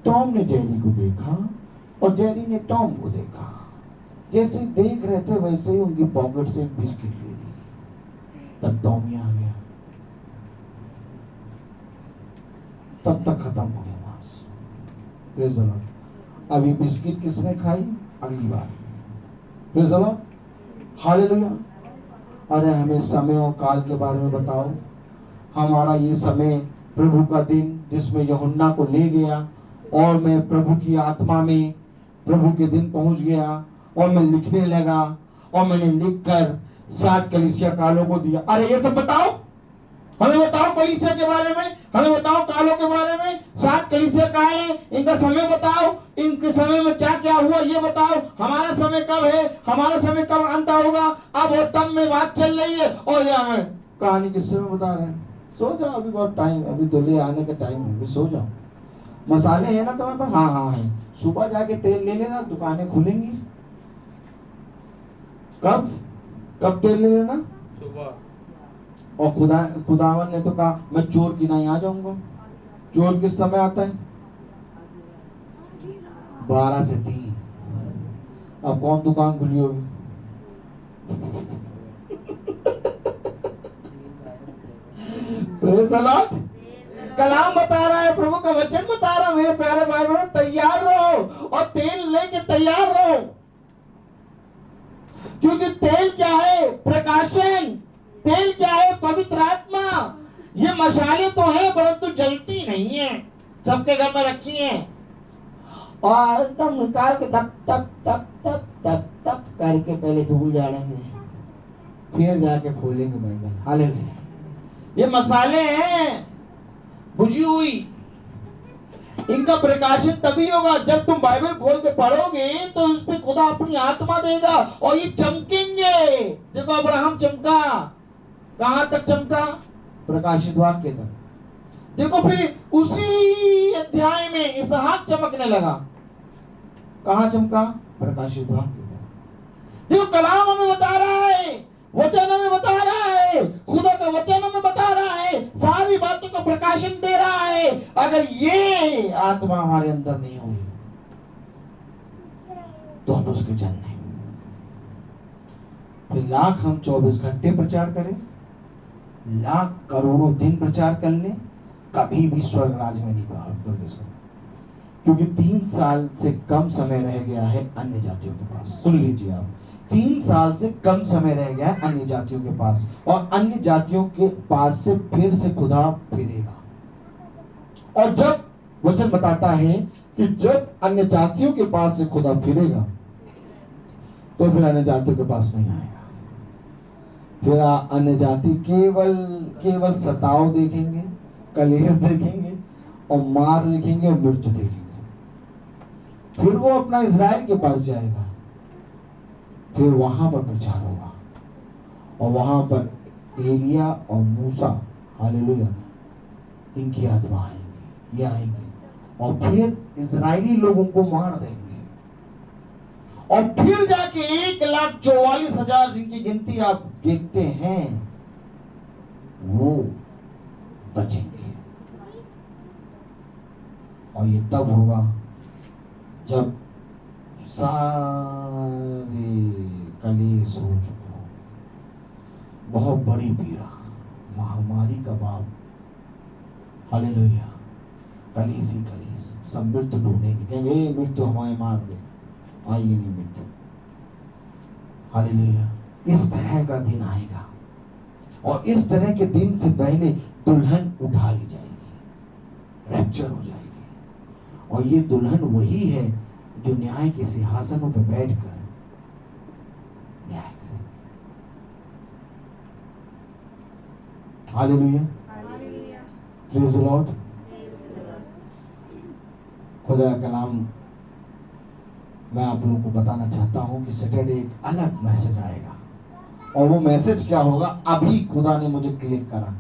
टॉम ने जेरी को देखा और जेरी ने टॉम को देखा। जैसे देख रहे थे वैसे ही उनकी पॉकेट से एक बिस्किट ले ली। तब टॉम ही आ गया। तब तक खत्म हो गया मांस। अभी बिस्किट किसने खाई? अगली बार प्रेज़ द लॉर्ड, हालेलुया। अरे हमें समय और काल के बारे में बताओ। हमारा ये समय प्रभु का दिन जिसमें यूहन्ना को ले गया और मैं प्रभु की आत्मा में प्रभु के दिन पहुंच गया और मैं लिखने लगा और मैंने लिखकर 7 कलीसिया कालों को दिया। अरे ये सब बताओ, हमें बताओ कलीसिया के बारे में, हमें बताओ कालों के बारे में। 7 कलीसिया काल है, इनका समय बताओ, इनके समय में क्या क्या हुआ ये बताओ। हमारा समय कब है, हमारा समय कब अंत होगा, अब और तब में बात चल रही है और ये हमें कहानी किससे में बता रहे हैं। सो जाओ, अभी बहुत टाइम, अभी दूल्हे आने का टाइम है, अभी सो जाओ। मसाले है ना तुम्हारे पास? हाँ हाँ है। सुबह जाके तेल ले लेना, दुकानें खुलेंगी। कब कब तेल ले लेना? सुबह। और खुदावन ने तो कहा मैं चोर की नहीं आ जाऊंगा। चोर किस समय आता है? 12 से 3। अब कौन दुकान खुली होगी? Praise the Lord. कलाम बता रहा है, प्रभु का वचन बता रहा है, मेरे प्यारे भाई बहनों तैयार रहो और तेल लेके तैयार रहो। क्योंकि तेल क्या है? प्रकाशन। तेल क्या है? पवित्र आत्मा। ये मशाले तो है परंतु जलती नहीं है। सबके घर में रखी है और एकदम निकाल के तप तप तप तप तप तप करके पहले धूल झाड़ेंगे, फिर जाके खोलेंगे बाइबल। हालेलुया। ये मसाले हैं बुझी हुई, इनका प्रकाशन तभी होगा जब तुम बाइबल खोल के पढ़ोगे तो इस पे खुदा अपनी आत्मा देगा और ये चमकेंगे। देखो अब्राहम चमका, कहां तक चमका? प्रकाशित वाक्य तक। देखो फिर उसी अध्याय में इसहाक चमकने लगा, कहां चमका? प्रकाशित वाक्य तक। देखो कलाम हमें बता रहा है, वचन हमें बता रहा है, खुदा का वचन हमें बता रहा है, सारी बातों का प्रकाशन दे रहा है। अगर ये आत्मा हमारे अंदर नहीं हुई तो हम उसके जन नहीं। फिर लाख हम 24 घंटे प्रचार करें, लाख करोड़ों दिन प्रचार कर लें, कभी भी स्वर्ग राज में नहीं प्रवेश कर। क्योंकि 3 साल से कम समय रह गया है अन्य जातियों के पास। सुन लीजिए आप, 3 साल से कम समय रह गया है अन्य जातियों के पास, और अन्य जातियों के पास से फिर से खुदा फिरेगा। और जब वचन बताता है कि जब अन्य जातियों के पास से खुदा फिरेगा तो फिर अन्य जातियों के पास नहीं आएगा। फिर अन्य जाति केवल सताव देखेंगे, कलेश देखेंगे और मार देखेंगे और मृत्यु देखेंगे। फिर वो अपना इज़राइल के पास जाएगा, फिर वहां पर प्रचार होगा और वहां पर एलिया और मूसा, हालेलुया, इनकी आत्मा आएंगी, ये आएंगे और फिर इजरायली लोगों को मार देंगे और फिर जाके 1,44,000 जिनकी गिनती आप देखते हैं वो बचेंगे। और ये तब होगा जब सारे कलेश हो चुके हो, बहुत बड़ी पीड़ा, महामारी का बाप, हालेलुया, कलेश ही कलेश, सब मृत्यु ढूंढेंगे, कहेंगे मृत्यु हमारे मार दे, आएगी नहीं मृत्यु। हालेलुया। इस तरह का दिन आएगा और इस तरह के दिन से पहले दुल्हन उठा ली जाएगी, रैप्चर हो जाएगी। और ये दुल्हन वही है जो न्याय के सिंहासनों पर बैठकर न्याय करे। Hallelujah, praise the Lord. खुदा का कलाम मैं आप लोगों को बताना चाहता हूं कि सैटरडे एक अलग मैसेज आएगा और वो मैसेज क्या होगा अभी खुदा ने मुझे क्लिक करा।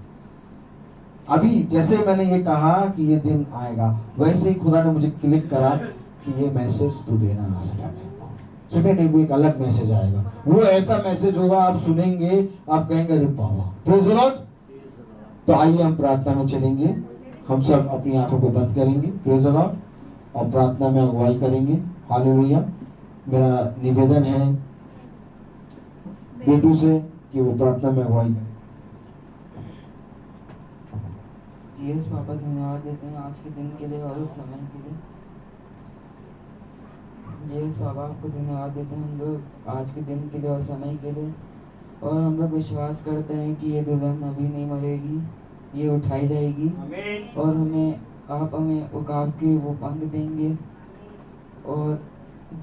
अभी जैसे मैंने ये कहा कि ये दिन आएगा वैसे ही खुदा ने मुझे क्लिक करा कि ये मैसेज तू देना सैटरडे को एक अलग मैसेज आएगा। वो ऐसा मैसेज होगा आप सुनेंगे, आप कहेंगे अरे बाबा, प्रेज़ द लॉर्ड। तो आइए हम प्रार्थना में चलेंगे, हम सब अपनी आंखों को बंद करेंगे, प्रेज़ द लॉर्ड, और प्रार्थना में अगुवाई करेंगे। हालेलुया। मेरा निवेदन है बेटू से कि वो प्रार्थना में अगुवाई करें। यस पापा, धन्यवाद देते हैं आज के दिन के लिए और उस समय के लिए। ये बाबा आपको धन्यवाद देते हैं हम लोग आज के दिन के लिए और समय के लिए। और हम लोग विश्वास करते हैं कि ये दुल्हन अभी नहीं मरेगी, ये उठाई जाएगी और आप हमें उकाब के वो पंख देंगे। और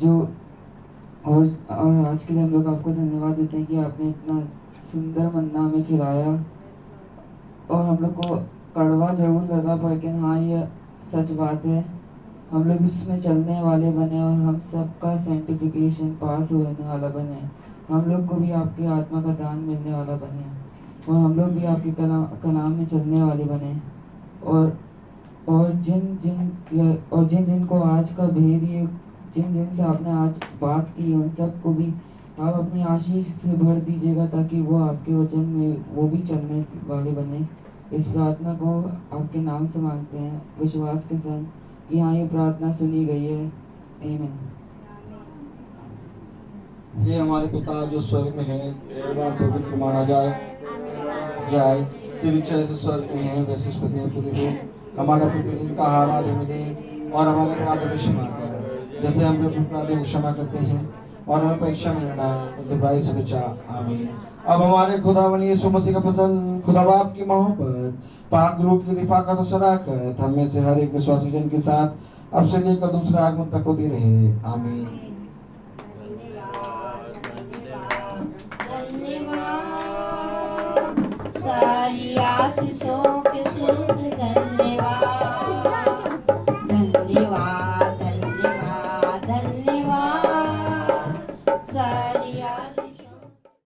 जो और आज के लिए हम लोग आपको धन्यवाद देते हैं कि आपने इतना सुंदर मन्ना हमें खिलाया। और हम लोग को कड़वा जरूर लगा, पर लेकिन हाँ ये सच बात है, हम लोग इसमें चलने वाले बने और हम सबका सर्टिफिकेशन पास होने वाला बने, हम लोग को भी आपके आत्मा का दान मिलने वाला बने और हम लोग भी आपके कलाम में चलने वाले बने। और जिन जिन को आज का भेद ये जिन से आपने आज बात की उन सबको भी आप अपनी आशीष से भर दीजिएगा, ताकि वो आपके वचन में वो भी चलने वाले बने। इस प्रार्थना को आपके नाम से मांगते हैं विश्वास के संग कि हाँ ये प्रार्थना सुनी गई है। आमीन। हे हमारे पिता जो स्वर्ग में है, तेरा नाम पवित्र माना जाए, तेरी इच्छा जैसे स्वर्ग में है वैसे इस पृथ्वी में पूरी हो। हमारा प्रतिदिन का आहार आज हमें दे और हमारे अपराधों को क्षमा कर जैसे हम अपने अपराधों को क्षमा करते हैं, और हमें परीक्षा में न डाल, बुराई से बचा। आमीन। अब हमारे खुदावन यीशु मसीह का फजल, खुदा बाप की मोहब्बत, पाक रूह की रिफाकत और शराकत हम में से हर एक विश्वासी जन के साथ अब से लेकर दूसरे आगमन तक होती रहे। आमीन। सारी आशीषों